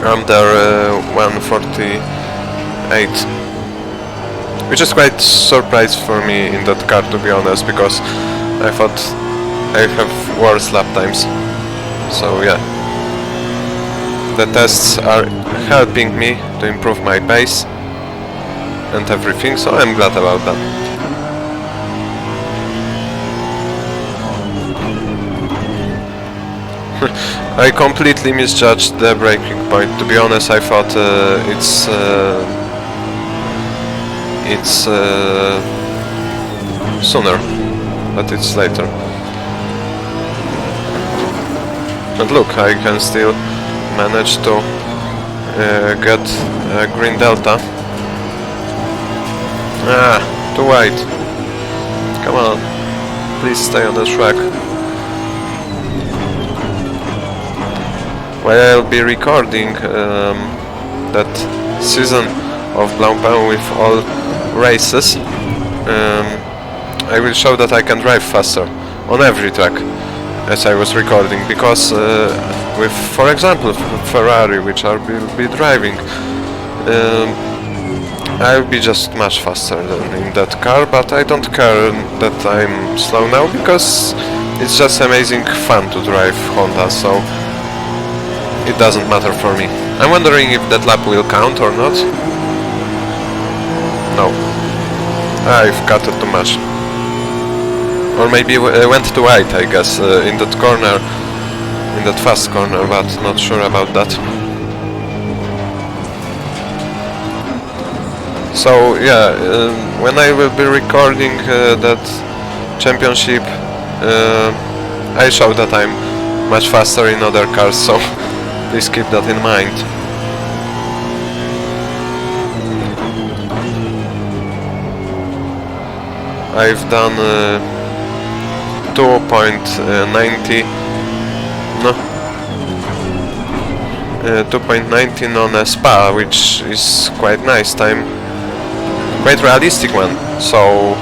under 1:48, which is quite surprise for me in that car, to be honest, because I thought I have worse lap times. So yeah, the tests are helping me to improve my pace and everything, so I'm glad about that. I completely misjudged the braking point. To be honest, I thought it's sooner, but it's later. And look, I can still manage to get a green delta. Ah, too wide. Come on, please stay on the track. While I'll be recording that season of Blancpain with all races, I will show that I can drive faster on every track as I was recording, because with, for example, Ferrari, which I'll be driving, I'll be just much faster than in that car, but I don't care that I'm slow now, because it's just amazing fun to drive Honda, so it doesn't matter for me. I'm wondering if that lap will count or not. No. I've cut it too much. Or maybe went too wide, I guess, in that corner, in that fast corner, but not sure about that. So yeah, when I will be recording that championship, I show that I'm much faster in other cars, so please keep that in mind. I've done 2.90 2.19 on a Spa, which is quite nice time, quite realistic one, so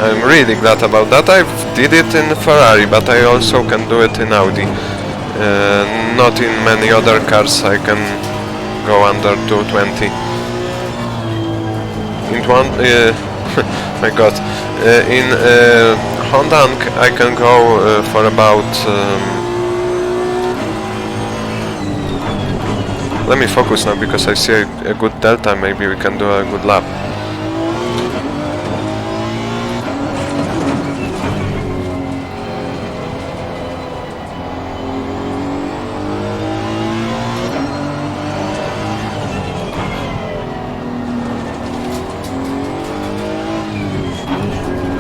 I'm really glad about that. I did it in Ferrari, but I also can do it in Audi. Not in many other cars I can go under 220. In one, my God, in Honda I can go for about. Let me focus now, because I see a good delta. Maybe we can do a good lap.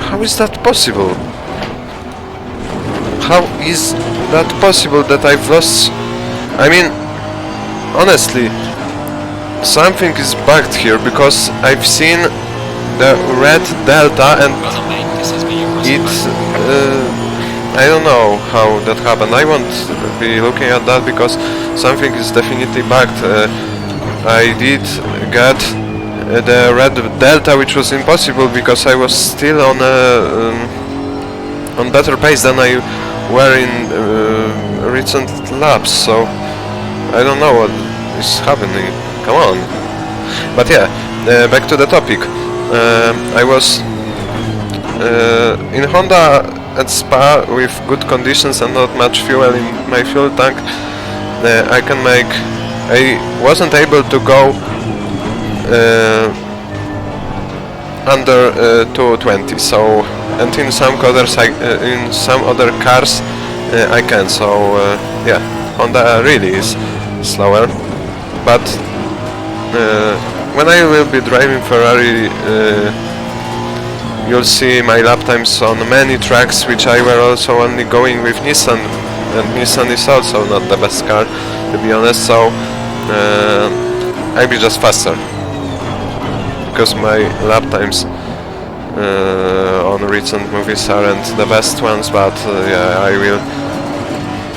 How is that possible? How is that possible that I've lost? I mean, honestly, something is bugged here, because I've seen the red delta and it... I don't know how that happened. I won't be looking at that, because something is definitely bugged. I did get the red delta, which was impossible, because I was still on better pace than I were in recent laps, so I don't know what is happening. Come on. But yeah, back to the topic. I was in Honda at Spa with good conditions and not much fuel in my fuel tank. I can make... I wasn't able to go under 220, so, and in some others in some other cars I can, so yeah, Honda really is slower. But when I will be driving Ferrari, you'll see my lap times on many tracks which I were also only going with Nissan, and Nissan is also not the best car, to be honest, so I'll be just faster, because my lap times on recent movies aren't the best ones, but yeah, I will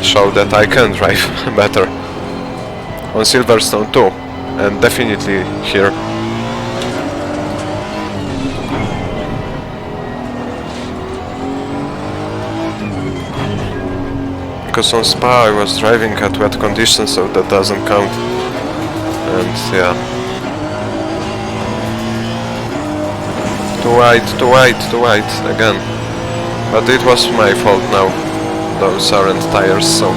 show that I can drive better on Silverstone too, and definitely here. Because on Spa I was driving at wet conditions, so that doesn't count, and yeah. Too wide again. But it was my fault now. Those aren't tires, so...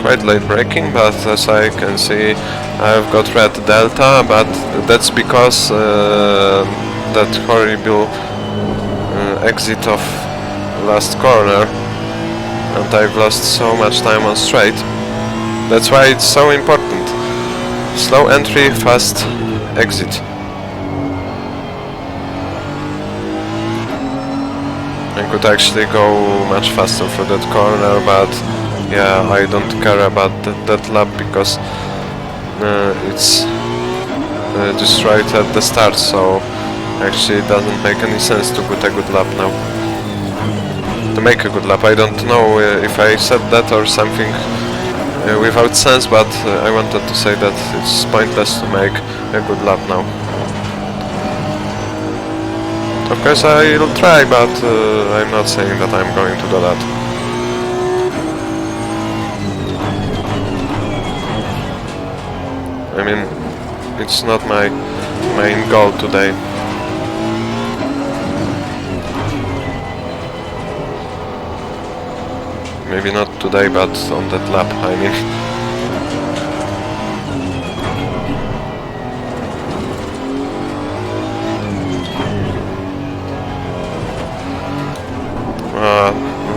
quite late braking, but as I can see I've got red delta, but that's because that horrible exit of last corner, and I've lost so much time on straight. That's why it's so important. Slow entry, fast exit. I could actually go much faster through that corner, but yeah, I don't care about that lap because it's destroyed at the start, so actually it doesn't make any sense to put a good lap now. To make a good lap, I don't know if I said that or something without sense, but I wanted to say that it's pointless to make a good lap now. Of course I'll try, but I'm not saying that I'm going to do that. I mean, it's not my main goal today. Maybe not today, but on that lap, I mean.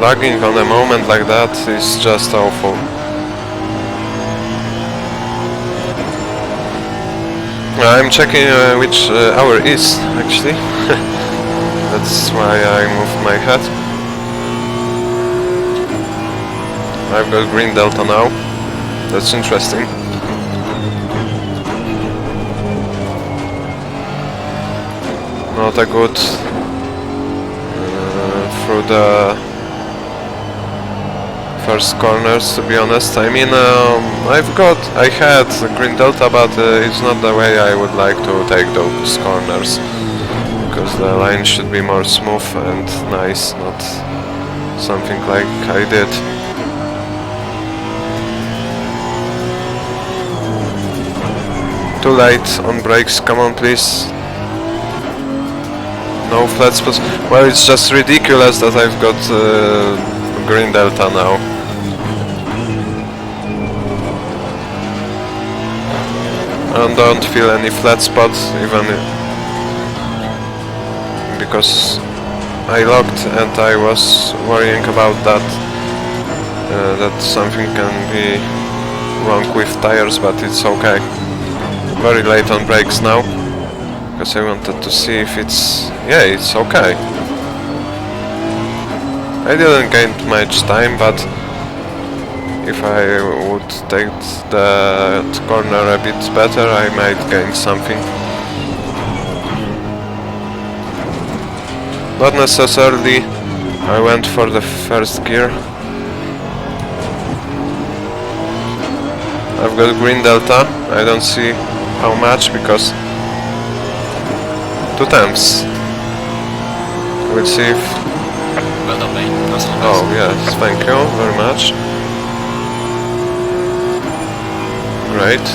Lagging on a moment like that is just awful. I'm checking which hour is, actually. That's why I moved my head. I've got green delta now. That's interesting. Not a good through the first corners, to be honest. I mean, I had green delta, but it's not the way I would like to take those corners, because the line should be more smooth and nice, not something like I did. Too late on brakes, come on please. No flat spots. Well, it's just ridiculous that I've got green delta now. And don't feel any flat spots, even because I locked and I was worrying about that, that something can be wrong with tires, but it's okay. Very late on brakes now, because I wanted to see if it's... yeah, it's okay. I didn't gain much time, but if I would take the corner a bit better, I might gain something. Not necessarily I went for the first gear. I've got green delta. I don't see how much, because 2 tenths. We'll see if... Well done, mate. That's all. Oh yes, thank you very much. Great.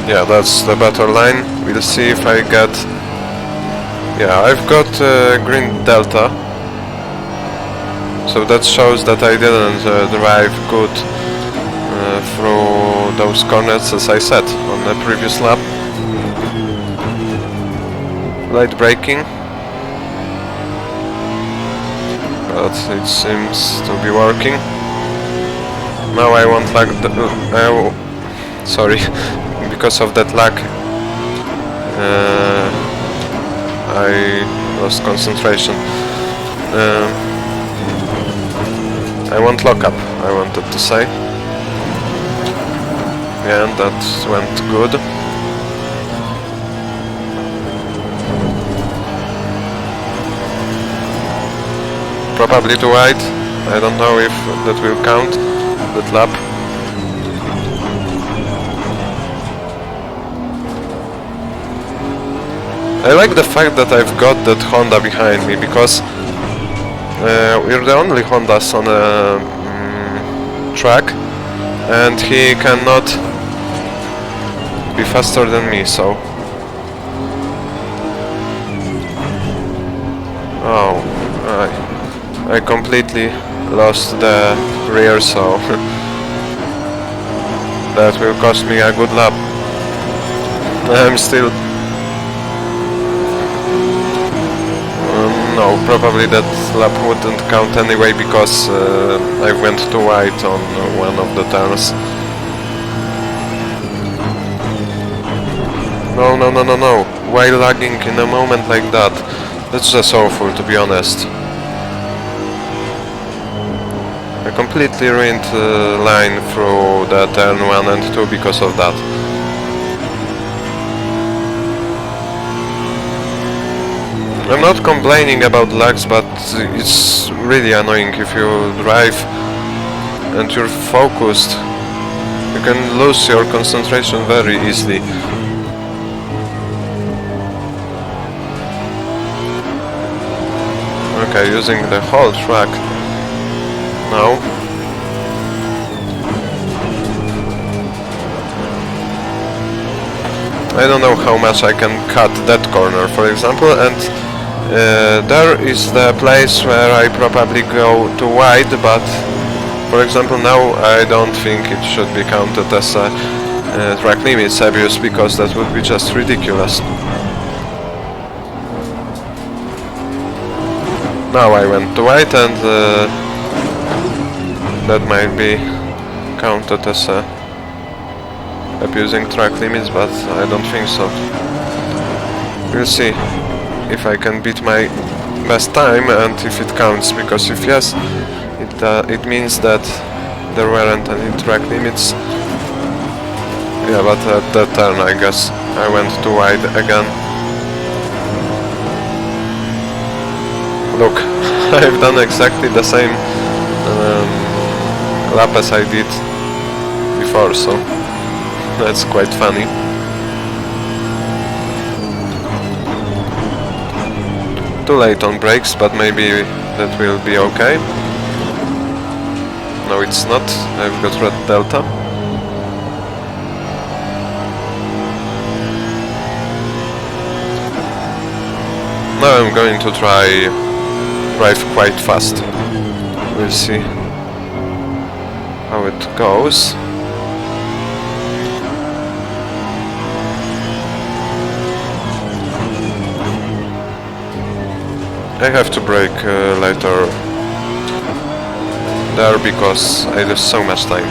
Yeah, that's the better line. We'll see if I get... yeah, I've got green delta. So that shows that I didn't drive good through those corners, as I said on the previous lap. Light braking, but it seems to be working. Now I won't lag the... sorry, because of that lag I lost concentration. I won't lock up, I wanted to say. Yeah, and that went good. Probably too wide. I don't know if that will count, that lap. I like the fact that I've got that Honda behind me, because we're the only Hondas on the track, and he cannot be faster than me, so... oh, I completely lost the rear, so that will cost me a good lap. I'm still... no, probably that lap wouldn't count anyway, because I went too wide on one of the turns. No, no, no, no, no. Why lagging in a moment like that? That's just awful, to be honest. I completely ruined the line through the turn 1 and 2 because of that. I'm not complaining about lags, but it's really annoying if you drive and you're focused. You can lose your concentration very easily. Okay, using the whole track now. I don't know how much I can cut that corner, for example, and there is the place where I probably go too wide, but for example now I don't think it should be counted as a track limits abuse, because that would be just ridiculous. Now I went too wide, and that might be counted as abusing track limits, but I don't think so. We'll see if I can beat my best time and if it counts, because if yes, it means that there weren't any track limits. Yeah, but at that turn I guess I went too wide again. Look, I've done exactly the same lap as I did before, so that's quite funny. Too late on brakes, but maybe that will be okay. No, it's not. I've got red delta. Now I'm going to drive quite fast. We'll see how it goes. I have to brake later there because I lose so much time,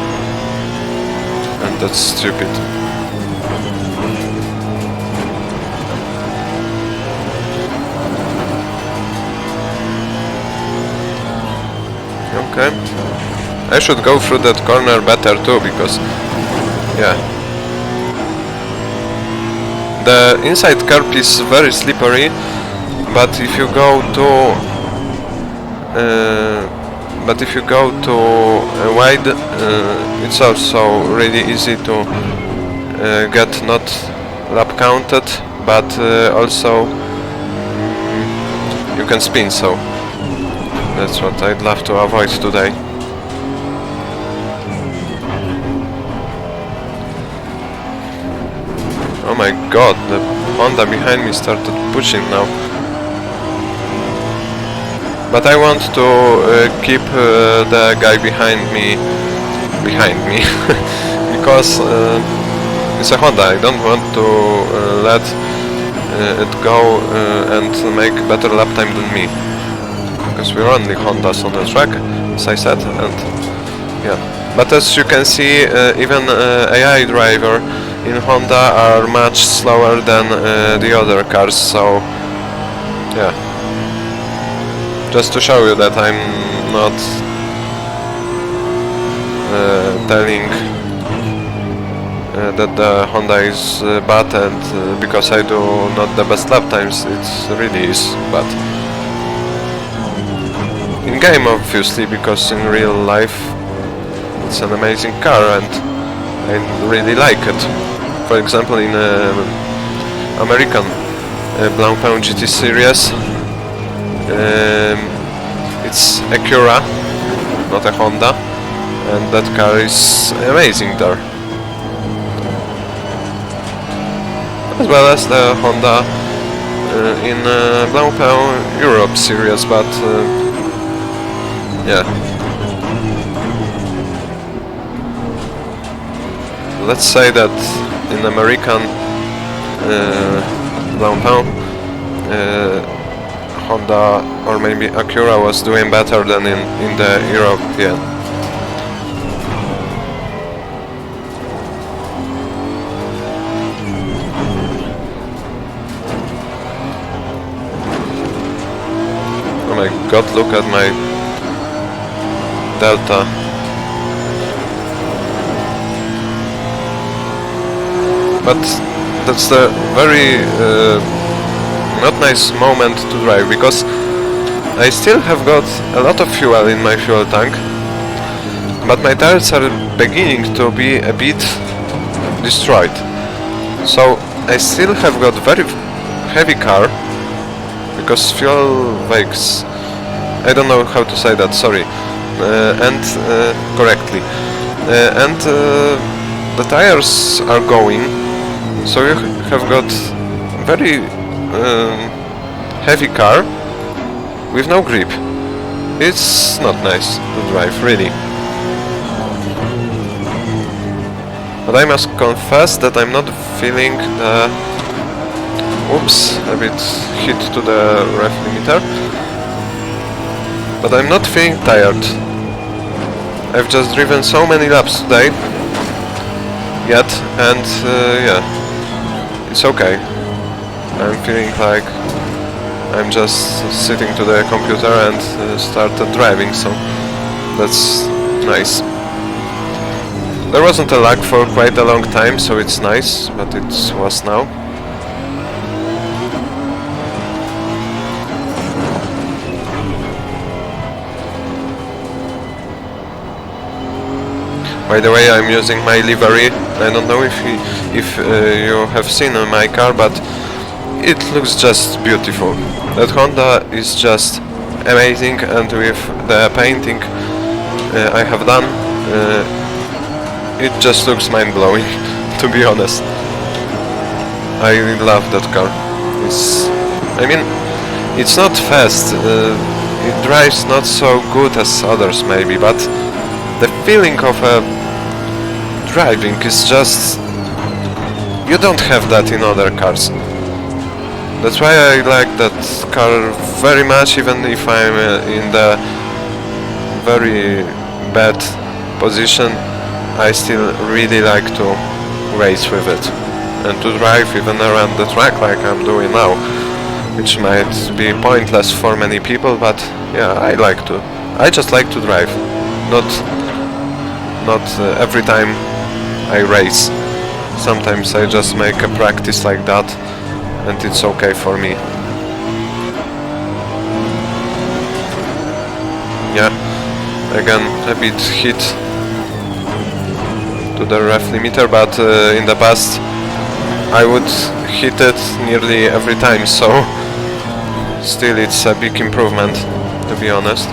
and that's stupid. Okay, I should go through that corner better too, because yeah, the inside curb is very slippery, but if you go to wide, it's also really easy to get not lap counted, but also you can spin, so that's what I'd love to avoid today. Oh my god, the Honda behind me started pushing now. But I want to keep the guy behind me because it's a Honda. I don't want to let it go and make better lap time than me, because we're only Hondas on the track, as I said, and yeah. But as you can see, even AI driver in Honda are much slower than the other cars, so yeah. Just to show you that I'm not telling that the Honda is bad, and because I do not the best lap times, it really is bad. In game obviously, because in real life it's an amazing car and I really like it. For example, in American Blancpain GT series, it's Acura, not a Honda, and that car is amazing there. As well as the Honda in Blancpain Europe series, but Yeah. Let's say that in American downtown, Honda or maybe Acura was doing better than in the European. Oh my god, look at my Delta. But that's the very not nice moment to drive, because I still have got a lot of fuel in my fuel tank, but my tires are beginning to be a bit destroyed. So I still have got very heavy car, because fuel weighs, I don't know how to say that, sorry, and correctly, and the tires are going, so you have got very heavy car with no grip. It's not nice to drive, really. But I must confess that I'm not feeling the... Oops, a bit hit to the ref limiter. But I'm not feeling tired. I've just driven so many laps today yet, and yeah, it's okay. I'm feeling like I'm just sitting to the computer and started driving, so that's nice. There wasn't a lag for quite a long time, so it's nice, but it was now. By the way, I'm using my livery. I don't know if you have seen my car, but it looks just beautiful. That Honda is just amazing, and with the painting I have done, it just looks mind-blowing, to be honest. I love that car. I mean, it's not fast, it drives not so good as others maybe, but the feeling of driving is just... you don't have that in other cars. That's why I like that car very much, even if I'm in the very bad position. I still really like to race with it and to drive even around the track like I'm doing now, which might be pointless for many people, but yeah, I just like to drive, not every time I race. Sometimes I just make a practice like that, and it's okay for me. Yeah, again a bit hit to the ref limiter, but in the past I would hit it nearly every time, so still it's a big improvement, to be honest.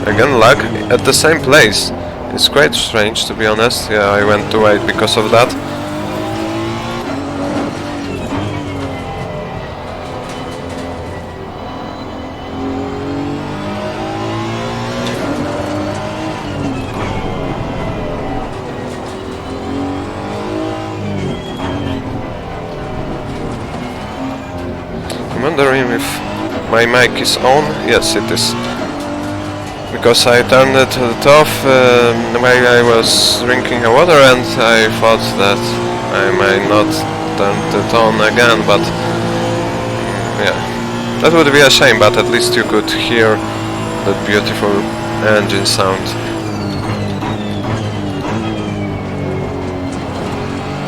Again, lag at the same place. It's quite strange, to be honest. Yeah, I went too wide because of that. I'm wondering if my mic is on. Yes, it is. Because I turned it off while I was drinking water, and I thought that I might not turn it on again, but yeah, that would be a shame, but at least you could hear that beautiful engine sound.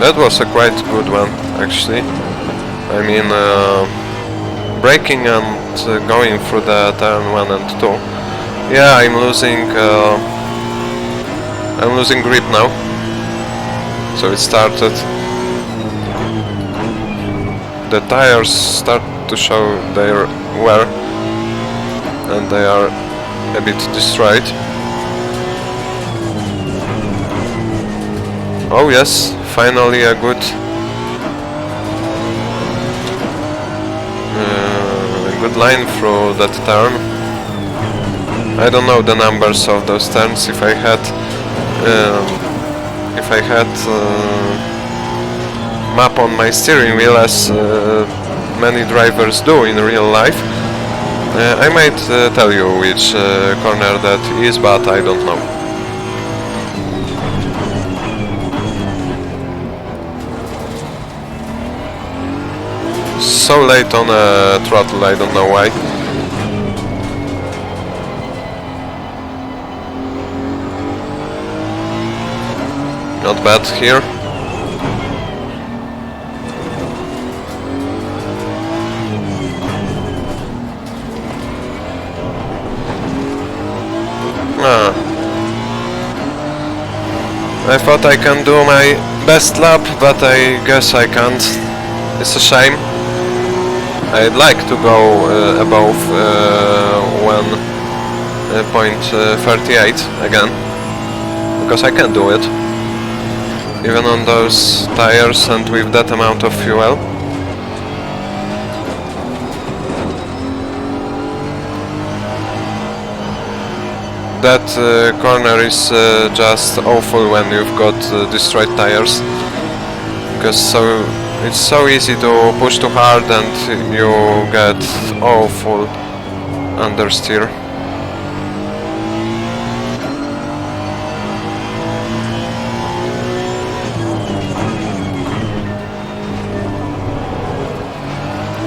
That was a quite good one, actually. I mean, braking and going through the turn 1 and 2. Yeah, I'm losing grip now. So it started. The tires start to show their wear, and they are a bit destroyed. Oh yes, finally a good good line through that turn. I don't know the numbers of those turns. If I had map on my steering wheel, as many drivers do in real life, I might tell you which corner that is, but I don't know. So late on a throttle, I don't know why. Not bad here. I thought I can do my best lap, but I guess I can't. It's a shame. I'd like to go above 1.38 again, because I can do it, even on those tires and with that amount of fuel. That corner is just awful when you've got destroyed tires, because it's so easy to push too hard and you get awful understeer.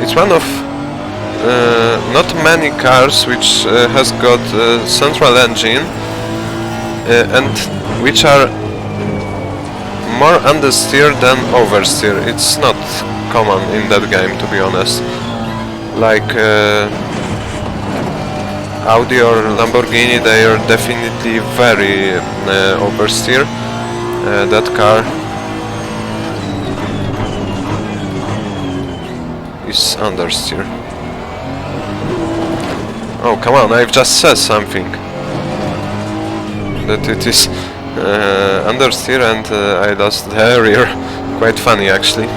It's one of not many cars which has got central engine and which are more understeer than oversteer. It's not common in that game, to be honest. Like Audi or Lamborghini, they are definitely very oversteer. That car is understeer. Oh, come on, I've just said something. That it is understeer and I lost the rear. Quite funny, actually.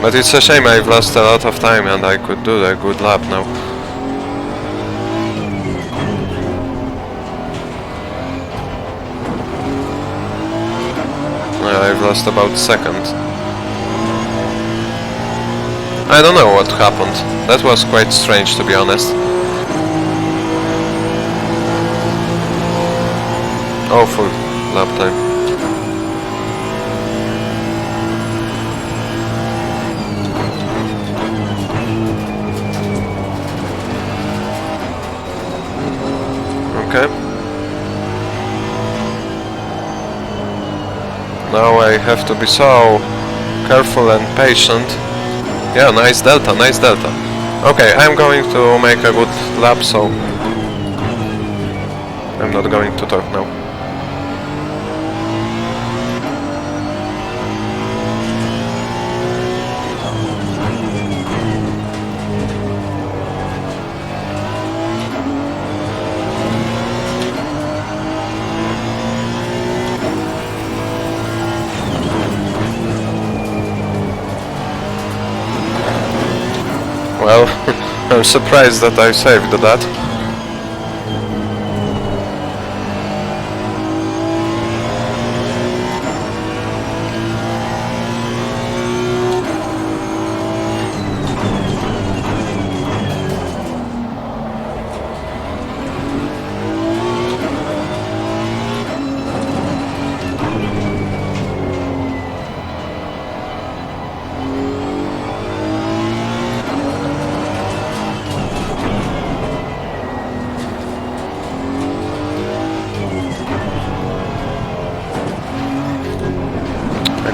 But it's a shame I've lost a lot of time and I could do a good lap now. I've lost about a second. I don't know what happened. That was quite strange, to be honest. Awful lap time. Okay. Now I have to be so careful and patient. Yeah, nice delta, nice delta. Okay, I'm going to make a good lap, so I'm not going to talk now. Well, I'm surprised that I saved that.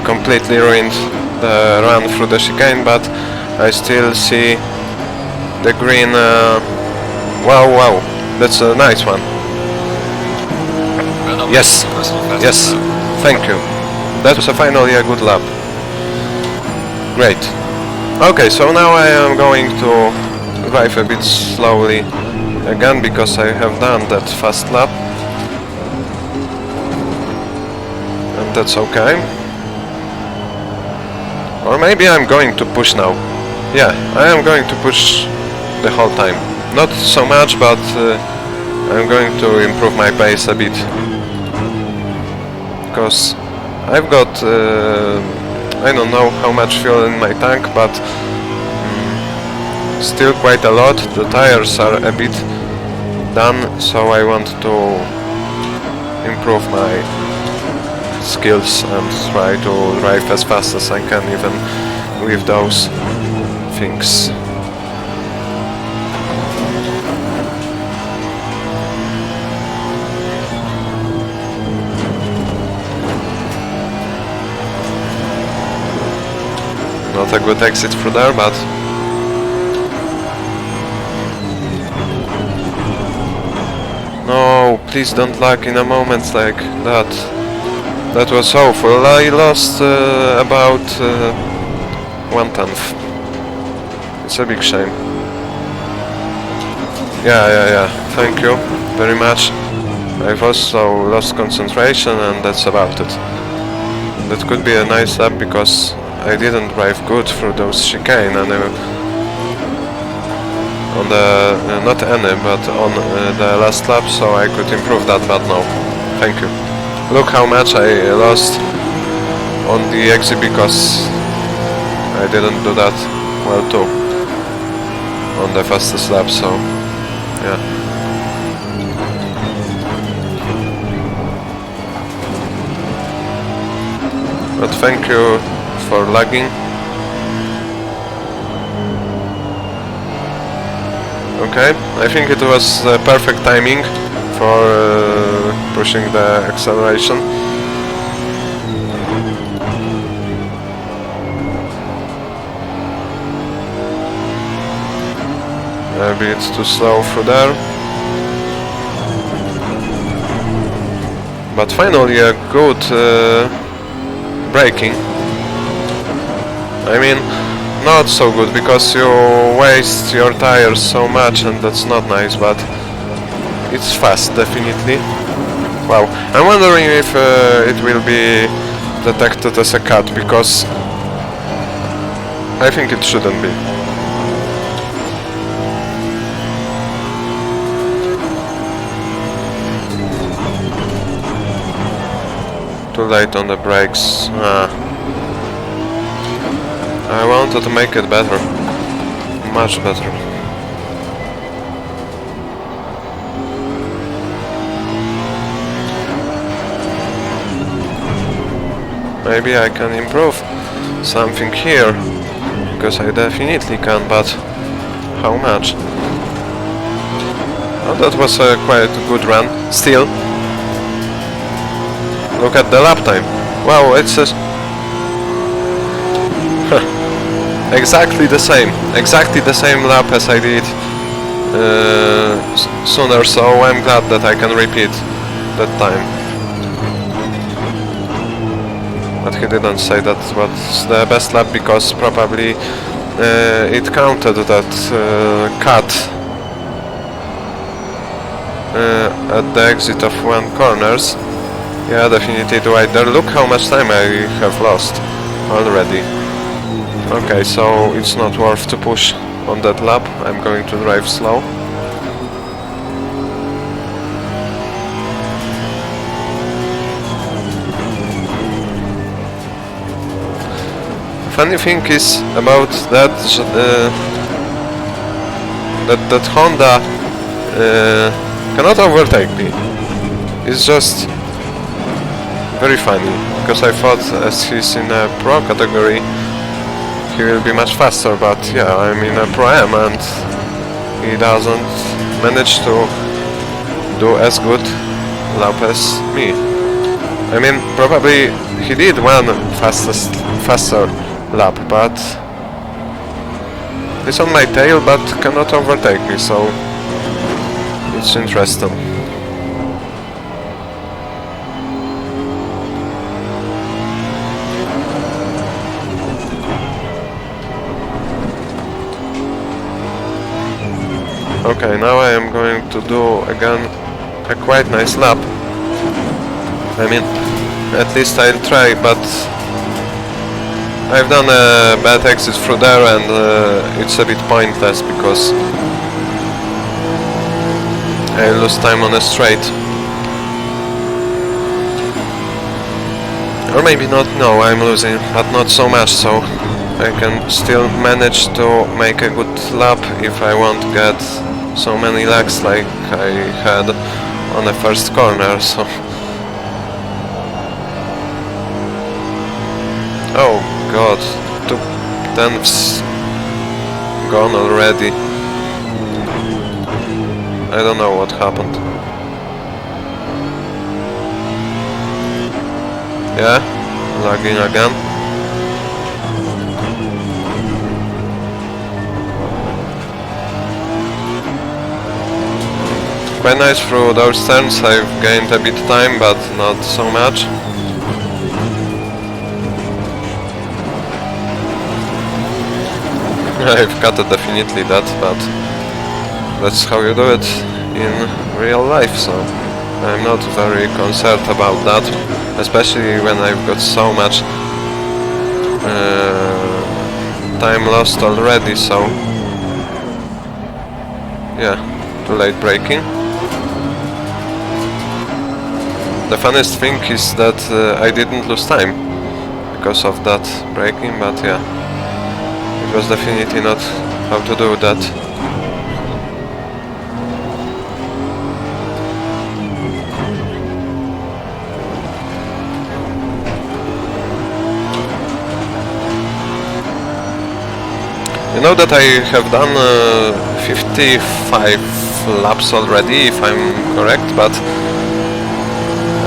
Completely ruined the run through the chicane, but I still see the green. Wow, wow, that's a nice one. Yes, yes, thank you. That was finally a good lap. Great. Okay, so now I am going to drive a bit slowly again, because I have done that fast lap, and that's okay. Or maybe I'm going to push now. yeah, I am going to push the whole time. Not so much, but I'm going to improve my pace a bit. Because I've got, I don't know how much fuel in my tank, but still quite a lot. The tires are a bit done, so I want to improve my skills and try to drive as fast as I can, even with those things. Not a good exit through there, but no, please don't lag in a moment like that. That was awful. I lost about 1/10. It's a big shame. Yeah. Thank you very much. I've also lost concentration, and that's about it. That could be a nice lap because I didn't drive good through those chicane, and on the not any, but on the last lap, so I could improve that. But no, thank you. Look how much I lost on the exit because I didn't do that well too on the fastest lap. So yeah. But thank you for lagging. Okay, I think it was perfect timing for pushing the acceleration. Maybe it's too slow through there. But finally a good braking. I mean, not so good because you waste your tires so much, and that's not nice, but it's fast, definitely. Wow, I'm wondering if it will be detected as a cut, because I think it shouldn't be. Too late on the brakes. I wanted to make it better, much better. Maybe I can improve something here, because I definitely can, but how much? Oh, that was a quite good run. Still, look at the lap time. Wow, it's a exactly the same lap as I did sooner, so I'm glad that I can repeat that time. But he didn't say that was the best lap because probably it counted that cut at the exit of one corners. Yeah, definitely right there. Look how much time I have lost already. Okay, so it's not worth to push on that lap. I'm going to drive slow. Funny thing is about that that Honda cannot overtake me. It's just very funny, because I thought as he's in a pro category he will be much faster, but yeah, I'm in a Pro-Am and he doesn't manage to do as good lap as me. I mean, probably he did one faster lap, but he's on my tail but cannot overtake me, so it's interesting. Okay, now I am going to do again a quite nice lap. I mean, at least I'll try, but I've done a bad exit through there, and it's a bit pointless because I lose time on a straight. Or maybe not, no, I'm losing, but not so much, so I can still manage to make a good lap if I won't get so many lags like I had on the first corner, so... Oh god, 2/10 gone already. I don't know what happened. Yeah, lagging again. Quite nice through those turns, I've gained a bit time, but not so much. I've cut it definitely that, but that's how you do it in real life, so I'm not very concerned about that, especially when I've got so much time lost already, so yeah, too late braking. The funniest thing is that I didn't lose time because of that braking, but yeah, it was definitely not how to do that. You know that I have done 55 laps already, if I'm correct, but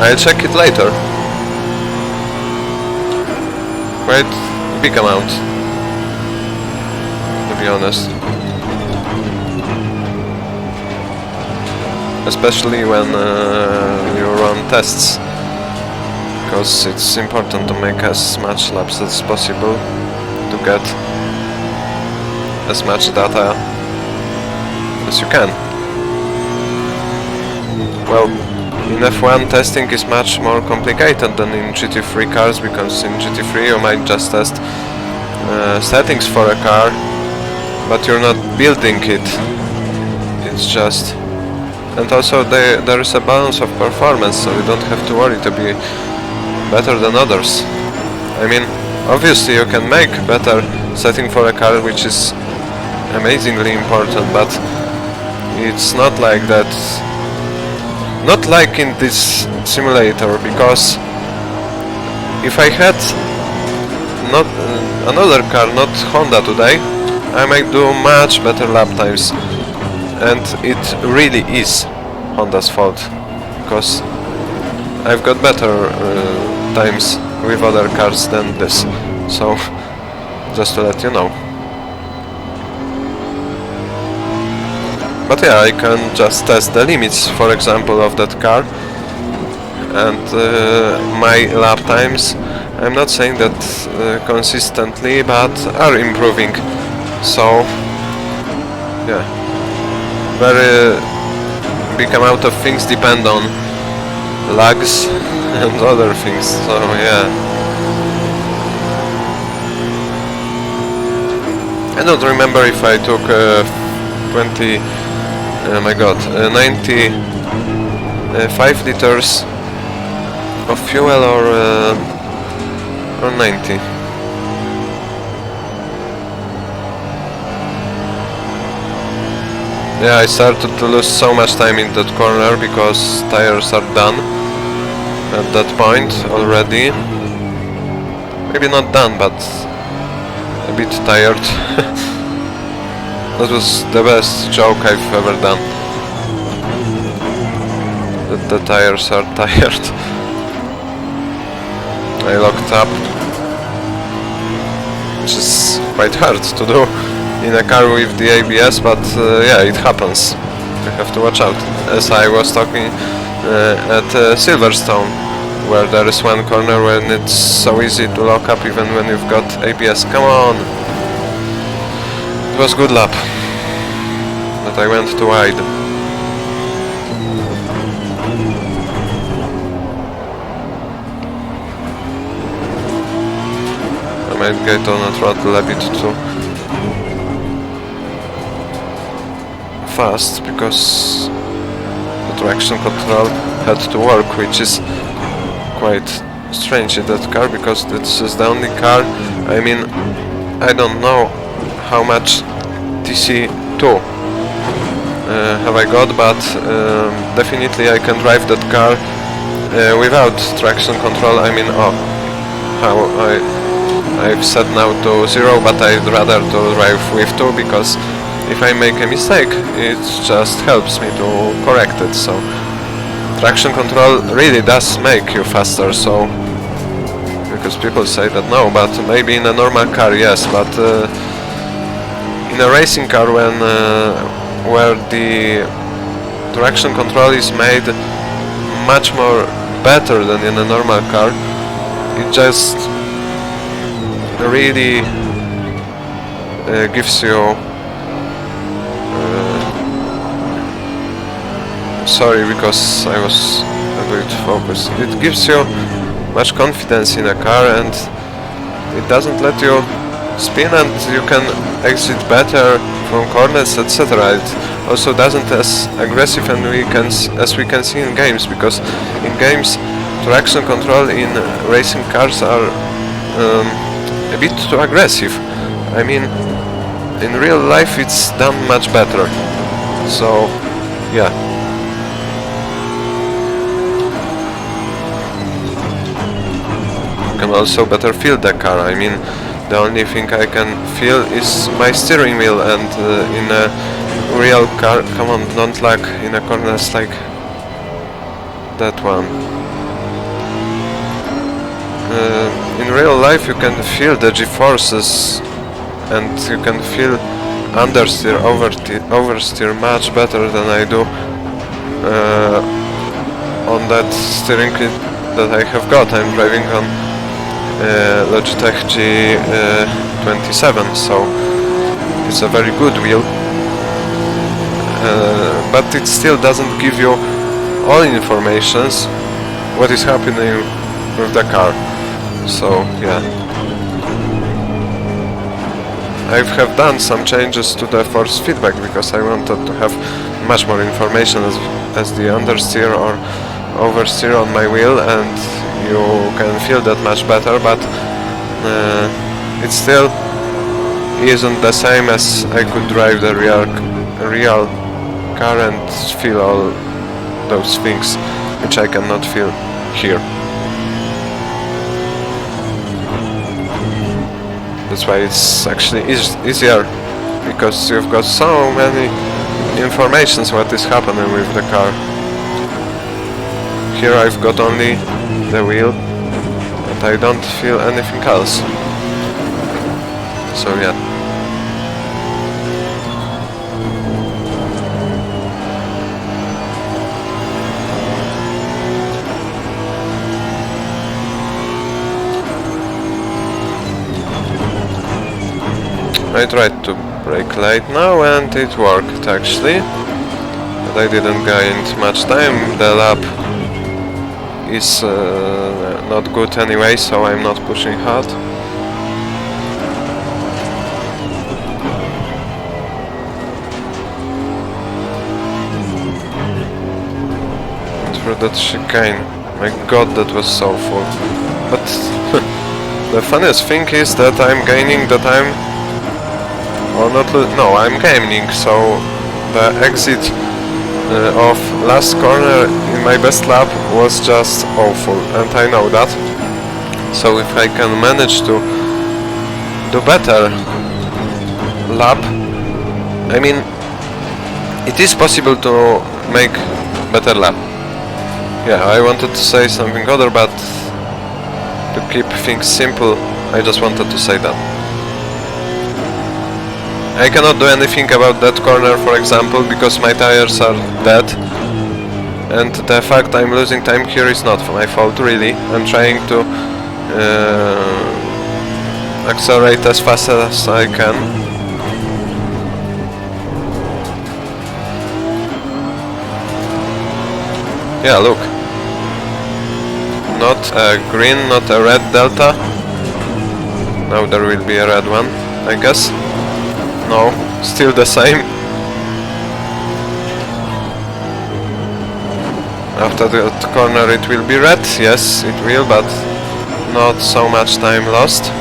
I'll check it later. Quite big amount, to be honest. Especially when you run tests, because it's important to make as much laps as possible to get as much data as you can. Well, in F1 testing is much more complicated than in GT3 cars, because in GT3 you might just test settings for a car, but you're not building it. It's just... And also there is a balance of performance, so you don't have to worry to be better than others. I mean, obviously you can make better setting for a car, which is amazingly important, but it's not like that. Not like in this simulator, because if I had not another car, not Honda today, I might do much better lap times, and it really is Honda's fault, because I've got better times with other cars than this, so just to let you know. But yeah, I can just test the limits, for example, of that car, and my lap times, I'm not saying that consistently, but are improving, so yeah, very big amount of things depend on lags and other things, so yeah. I don't remember if I took 95 liters of fuel or 90. Yeah, I started to lose so much time in that corner because tires are done at that point already. Maybe not done, but a bit tired. That was the best joke I've ever done. That the tires are tired. I locked up, which is quite hard to do in a car with the ABS, but yeah, it happens. You have to watch out. As I was talking at Silverstone, where there is one corner when it's so easy to lock up even when you've got ABS. Come on! It was good lap, but I went too wide. might get on a throttle a bit too fast, because the traction control had to work, which is quite strange in that car, because this is the only car, I mean, I don't know how much TC2 have I got, but definitely I can drive that car without traction control. I mean, how I've set now to 0, but I'd rather to drive with 2, because if I make a mistake, it just helps me to correct it. So traction control really does make you faster, so because people say that no, but maybe in a normal car yes, but in a racing car, when where the traction control is made much more better than in a normal car, it just really gives you sorry, because I was a bit focused. It gives you much confidence in a car, and it doesn't let you spin, and you can exit better from corners, etc. It also doesn't as aggressive, and as we can see in games, because in games traction control in racing cars are a bit too aggressive. I mean, in real life it's done much better. So yeah. You can also better feel the car. I mean, the only thing I can feel is my steering wheel, and in a real car, come on, don't lag in a corners like that one. In real life you can feel the G-forces, and you can feel understeer, oversteer much better than I do on that steering wheel that I have got. I'm driving on Logitech G27, so it's a very good wheel, but it still doesn't give you all informations what is happening with the car. So yeah, I have done some changes to the force feedback, because I wanted to have much more information as the understeer or oversteer on my wheel, and you can feel that much better, but it still isn't the same as I could drive the real car and feel all those things which I cannot feel here. That's why it's actually easier, because you've got so many informations what is happening with the car. Here I've got only the wheel, and I don't feel anything else. So yeah. I tried to brake late now, and it worked actually, but I didn't gain much time. The lap is not good anyway, so I'm not pushing hard. And for that chicane, my god, that was so full. But the funniest thing is that I'm gaining the time, or not, no, I'm gaining, so the exit of last corner in my best lap was just awful, and I know that. So if I can manage to do better lap, I mean, it is possible to make better lap. Yeah, I wanted to say something other, but to keep things simple, I just wanted to say that. I cannot do anything about that corner, for example, because my tires are dead, and the fact I'm losing time here is not my fault, really. I'm trying to accelerate as fast as I can. Yeah, look. Not a green, not a red delta, Now there will be a red one, I guess. No, still the same. After that corner it will be red, yes it will, but not so much time lost.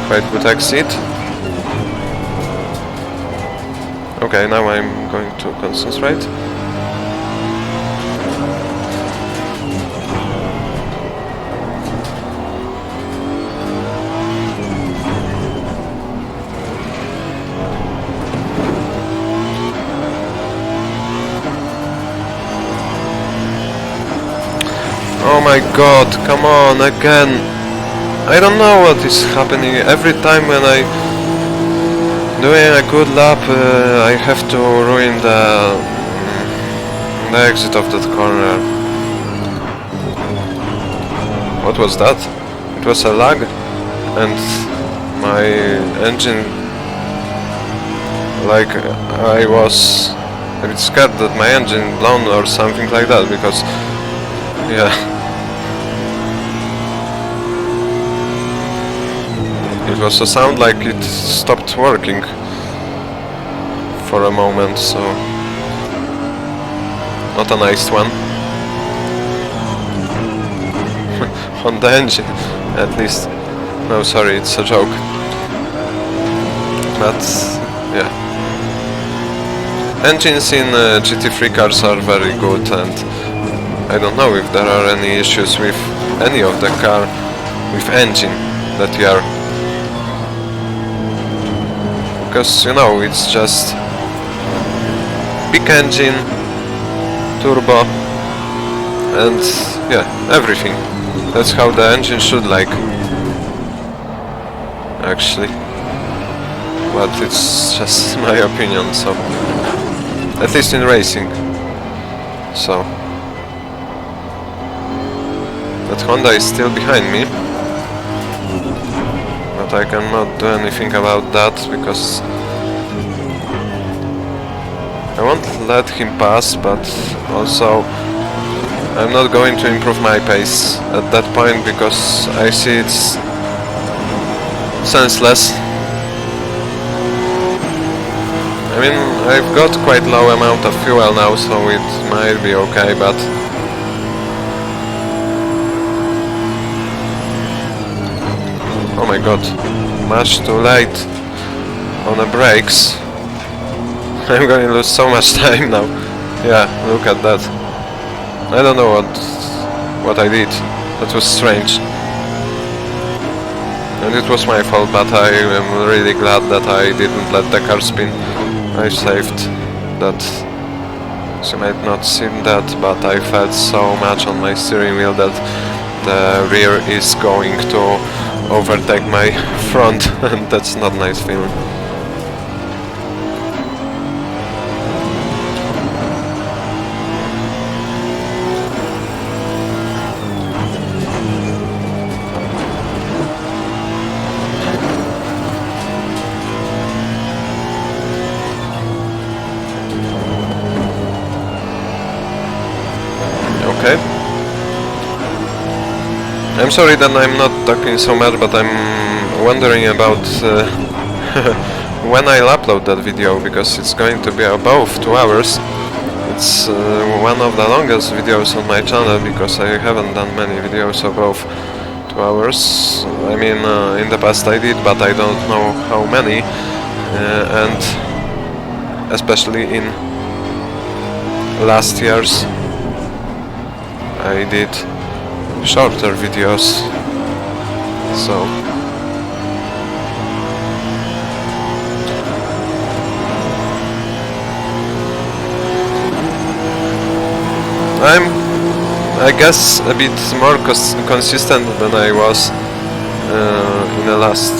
Quite good exit. Okay, now I'm going to concentrate. Oh my god, come on, again! I don't know what is happening. Every time when I doing a good lap, I have to ruin the exit of that corner. What was that? It was a lag, and my engine, like, I was a bit scared that my engine blown or something like that, because yeah, it was a sound like it stopped working for a moment, so not a nice one. On the engine, at least. No, sorry, it's a joke. But yeah, engines in GT3 cars are very good, and I don't know if there are any issues with any of the car with engine that you are. Because, you know, it's just big engine, turbo, and yeah, everything. That's how the engine should like, actually. But it's just my opinion, so at least in racing. So that Honda is still behind me. But I cannot do anything about that, because I won't let him pass, but also I'm not going to improve my pace at that point, because I see it's senseless. I mean, I've got quite low amount of fuel now, so it might be okay, but oh my god, much too late on the brakes. I'm going to lose so much time now. Yeah, look at that. I don't know what I did. That was strange. And it was my fault, but I am really glad that I didn't let the car spin. I saved that. So you might not see that, but I felt so much on my steering wheel that the rear is going to overtake my front, and that's not a nice feeling. Okay. I'm sorry that I'm not talking so much, but I'm wondering about when I'll upload that video, because it's going to be above 2 hours. It's one of the longest videos on my channel, because I haven't done many videos above 2 hours. I mean, in the past I did, but I don't know how many, and especially in last years I did shorter videos, so I'm, I guess, a bit more consistent than I was in the last,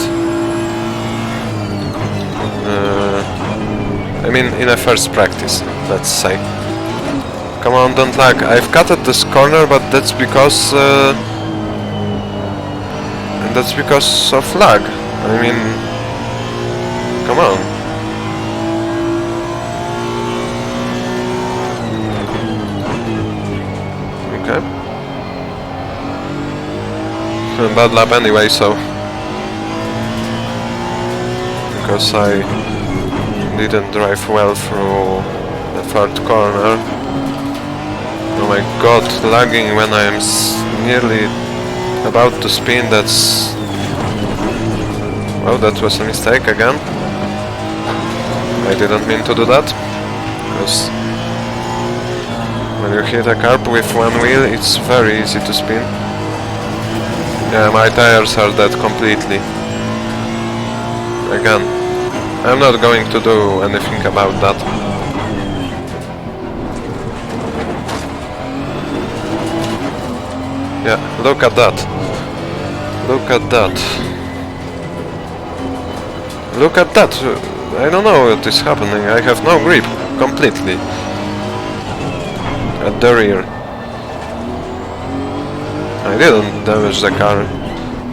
I mean in a first practice, let's say. Come on, don't lag. I've cut at this corner, but that's because of lag. I mean, come on. bad lap anyway, so because I didn't drive well through the third corner. Oh my god, lagging when I am nearly about to spin, that's... Oh, that was a mistake again. I didn't mean to do that, because when you hit a curb with one wheel, it's very easy to spin. Yeah, my tires are dead completely. Again, I'm not going to do anything about that. Yeah, look at that. Look at that. Look at that. I don't know what is happening. I have no grip completely at the rear. I didn't damage the car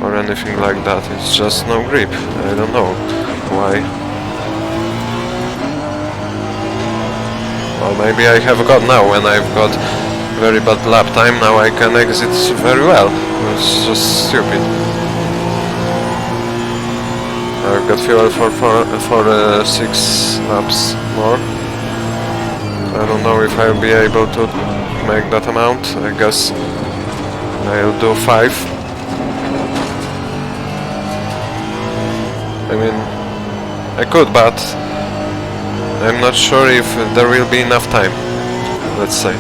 or anything like that. It's just no grip. I don't know why. Well, maybe I have got now when I've got very bad lap time. Now I can exit very well. It's just stupid. I've got fuel for 6 laps more. I don't know if I'll be able to make that amount. I guess I'll do 5. I mean, I could, but I'm not sure if there will be enough time, let's say.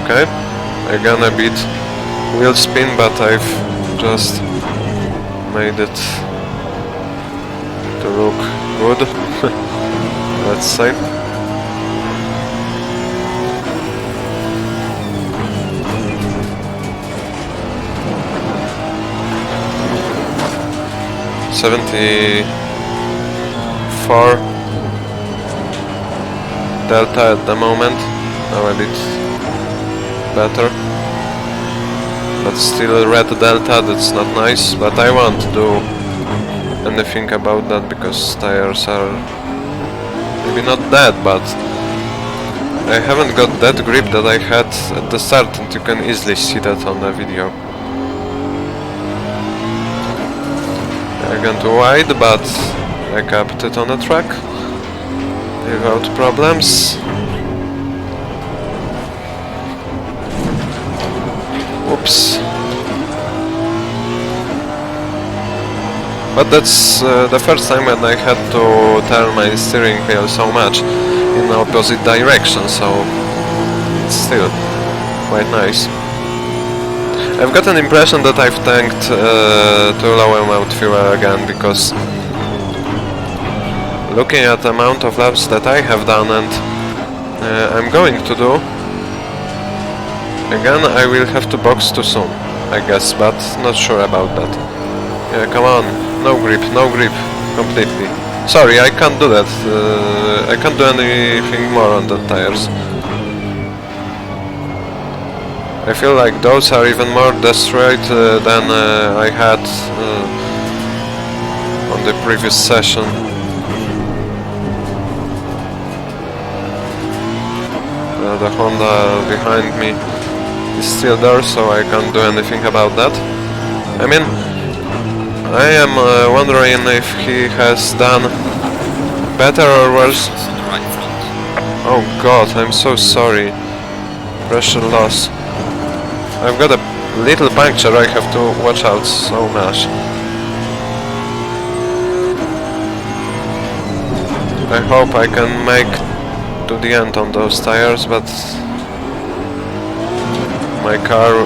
Okay, again a bit wheel spin, but I've just made it to look good, let's say. .74 delta at the moment, now a bit better, but still a red delta, that's not nice, but I won't do anything about that because tires are maybe not dead, but I haven't got that grip that I had at the start, and you can easily see that on the video. I went too wide, but I kept it on the track without problems. Oops. But that's the first time when I had to turn my steering wheel so much in the opposite direction, so it's still quite nice. I've got an impression that I've tanked too low amount fuel again, because looking at the amount of laps that I have done and I'm going to do, again I will have to box too soon, I guess, but not sure about that. Yeah, come on, no grip, completely. Sorry, I can't do that, I can't do anything more on the tires. I feel like those are even more destroyed than I had on the previous session. The Honda behind me is still there, so I can't do anything about that. I mean, I am wondering if he has done better or worse. Oh god, I'm so sorry. Pressure loss. I've got a little puncture, I have to watch out so much. I hope I can make to the end on those tires, but my car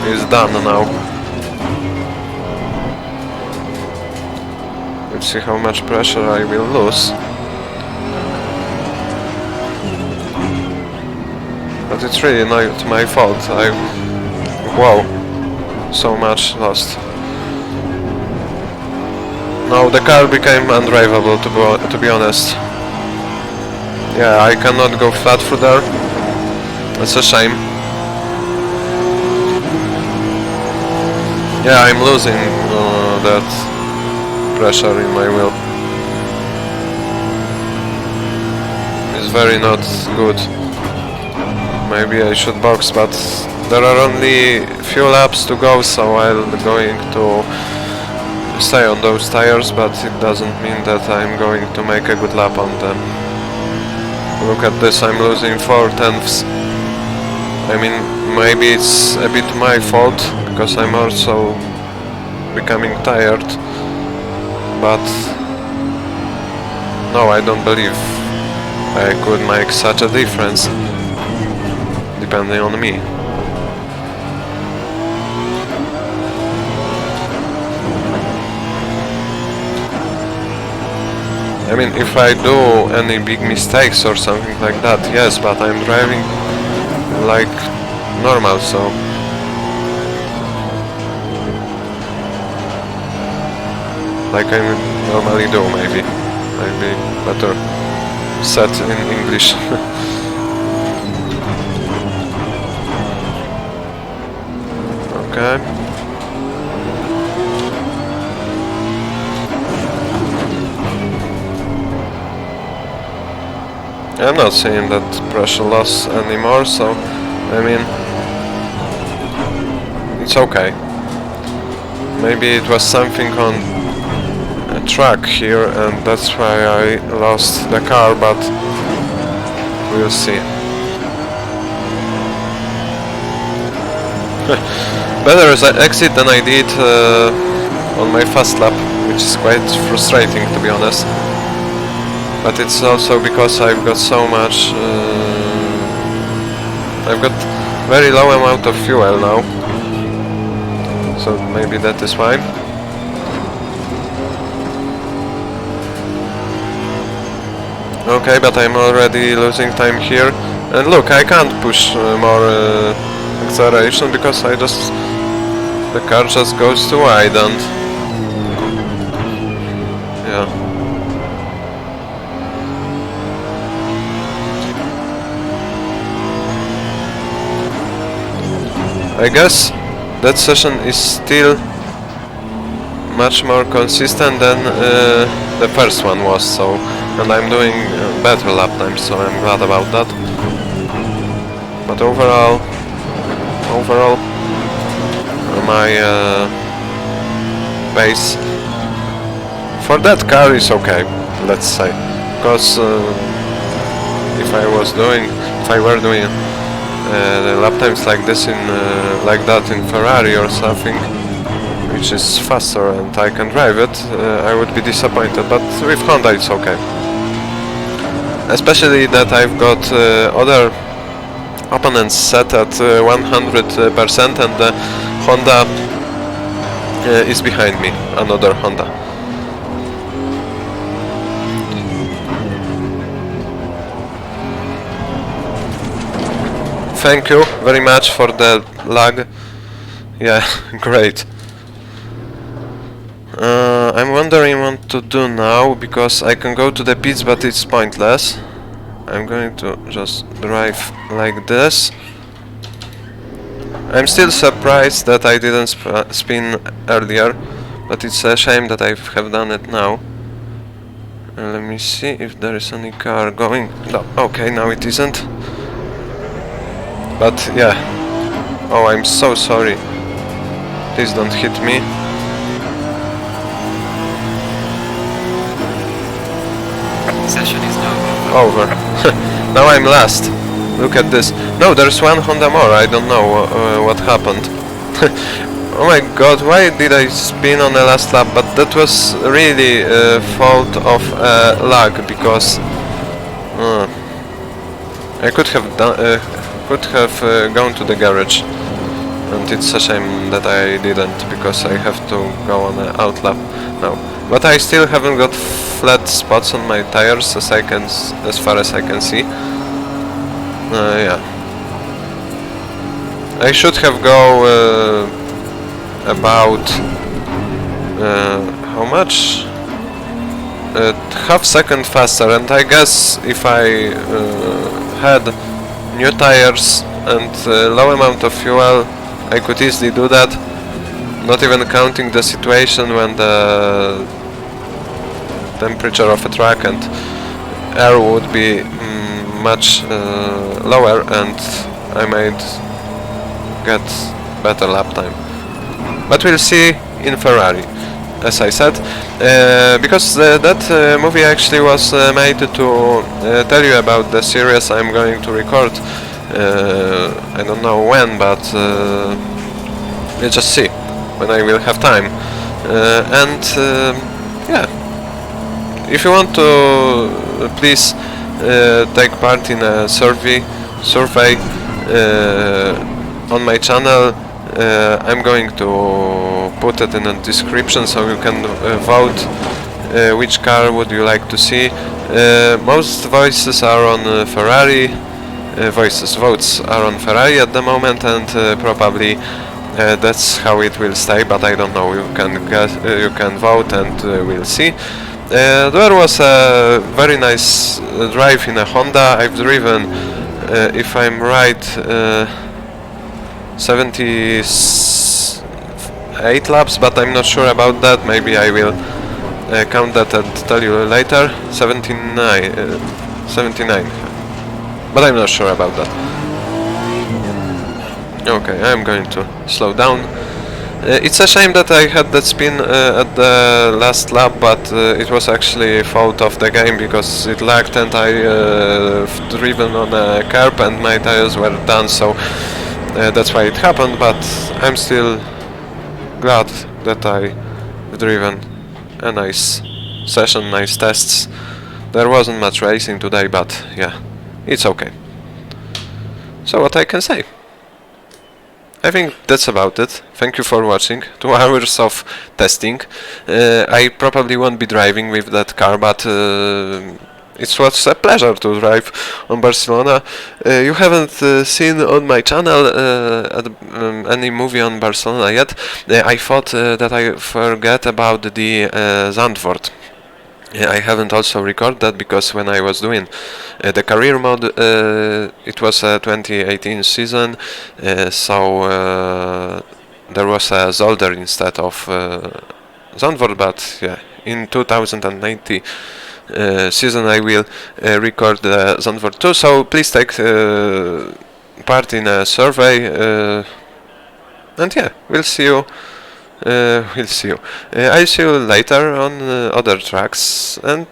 is done now. Let's see how much pressure I will lose. But it's really not my fault. Wow, so much lost. No, the car became undrivable, to be honest. Yeah, I cannot go flat through there. That's a shame. Yeah, I'm losing that pressure in my wheel. is very not good. Maybe I should box, but there are only few laps to go, so I'm going to stay on those tires, but it doesn't mean that I'm going to make a good lap on them. Look at this, I'm losing 4/10. I mean, maybe it's a bit my fault, because I'm also becoming tired, but no, I don't believe I could make such a difference, depending on me. I mean, if I do any big mistakes or something like that, yes, but I'm driving like normal, so like I normally do, maybe better said in English. Okay. I'm not seeing that pressure loss anymore, so I mean, it's okay. Maybe it was something on a track here and that's why I lost the car, but we'll see. Better as I exit than I did on my fast lap, which is quite frustrating, to be honest. But it's also because I've got so much... I've got very low amount of fuel now. So maybe that is why. Okay, but I'm already losing time here. And look, I can't push more acceleration because I just... the car just goes too wide and... yeah. I guess that session is still much more consistent than the first one was, so, and I'm doing better lap times, so I'm glad about that. But overall my pace for that car is okay, let's say, because if I were doing the lap times like this in like that in Ferrari or something, which is faster and I can drive it, I would be disappointed. But with Honda it's okay. Especially that I've got other opponents set at 100% and the Honda is behind me, another Honda. Thank you very much for the lag. Yeah, great. I'm wondering what to do now, because I can go to the pits but it's pointless. I'm going to just drive like this. I'm still surprised that I didn't spin earlier, but it's a shame that I have done it now. Let me see if there is any car going. No, okay, now it isn't. But yeah, oh, I'm so sorry. Please don't hit me. Session is now Over. Now I'm last. Look at this. No, there's one Honda more. I don't know what happened. Oh my god, why did I spin on the last lap? But that was really a fault of lag, because I could have done. Gone to the garage, and it's a shame that I didn't, because I have to go on an out lap now. But I still haven't got flat spots on my tires as far as I can see. Yeah. I should have go about how much? Half second faster, and I guess if I had new tires and low amount of fuel, I could easily do that, not even counting the situation when the temperature of a track and air would be much lower and I might get better lap time. But we'll see in Ferrari, as I said, because that movie actually was made to tell you about the series I'm going to record. I don't know when, but we'll just see when I will have time. Yeah, if you want to, please take part in a survey on my channel. I'm going to put it in the description so you can vote which car would you like to see. Most votes are on Ferrari. Votes are on Ferrari at the moment, and probably that's how it will stay. But I don't know. You can vote, and we'll see. There was a very nice drive in a Honda. I've driven, if I'm right, 78 laps, but I'm not sure about that. Maybe I will count that and tell you later. 79, but I'm not sure about that. Okay, I'm going to slow down. It's a shame that I had that spin at the last lap, but it was actually a fault of the game because it lagged and I driven on a curb and my tires were done, so that's why it happened. But I'm still glad that I driven a nice session, nice tests. There wasn't much racing today, but yeah, it's okay. So what I can say? I think that's about it. Thank you for watching. 2 hours of testing. I probably won't be driving with that car, but it was a pleasure to drive on Barcelona. You haven't seen on my channel any movie on Barcelona yet. I thought that I forget about the Zandvoort. I haven't also recorded that because when I was doing the career mode, it was a 2018 season, so there was a Zolder instead of Zandvoort, but yeah, in 2019 season I will record the Zandvoort too, so please take part in a survey, and yeah, we'll see you. I'll see you later on other tracks, and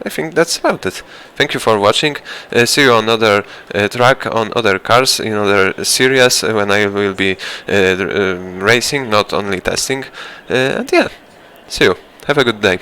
I think that's about it. Thank you for watching. See you on other track, on other cars, in other series when I will be racing, not only testing. And yeah, see you. Have a good day.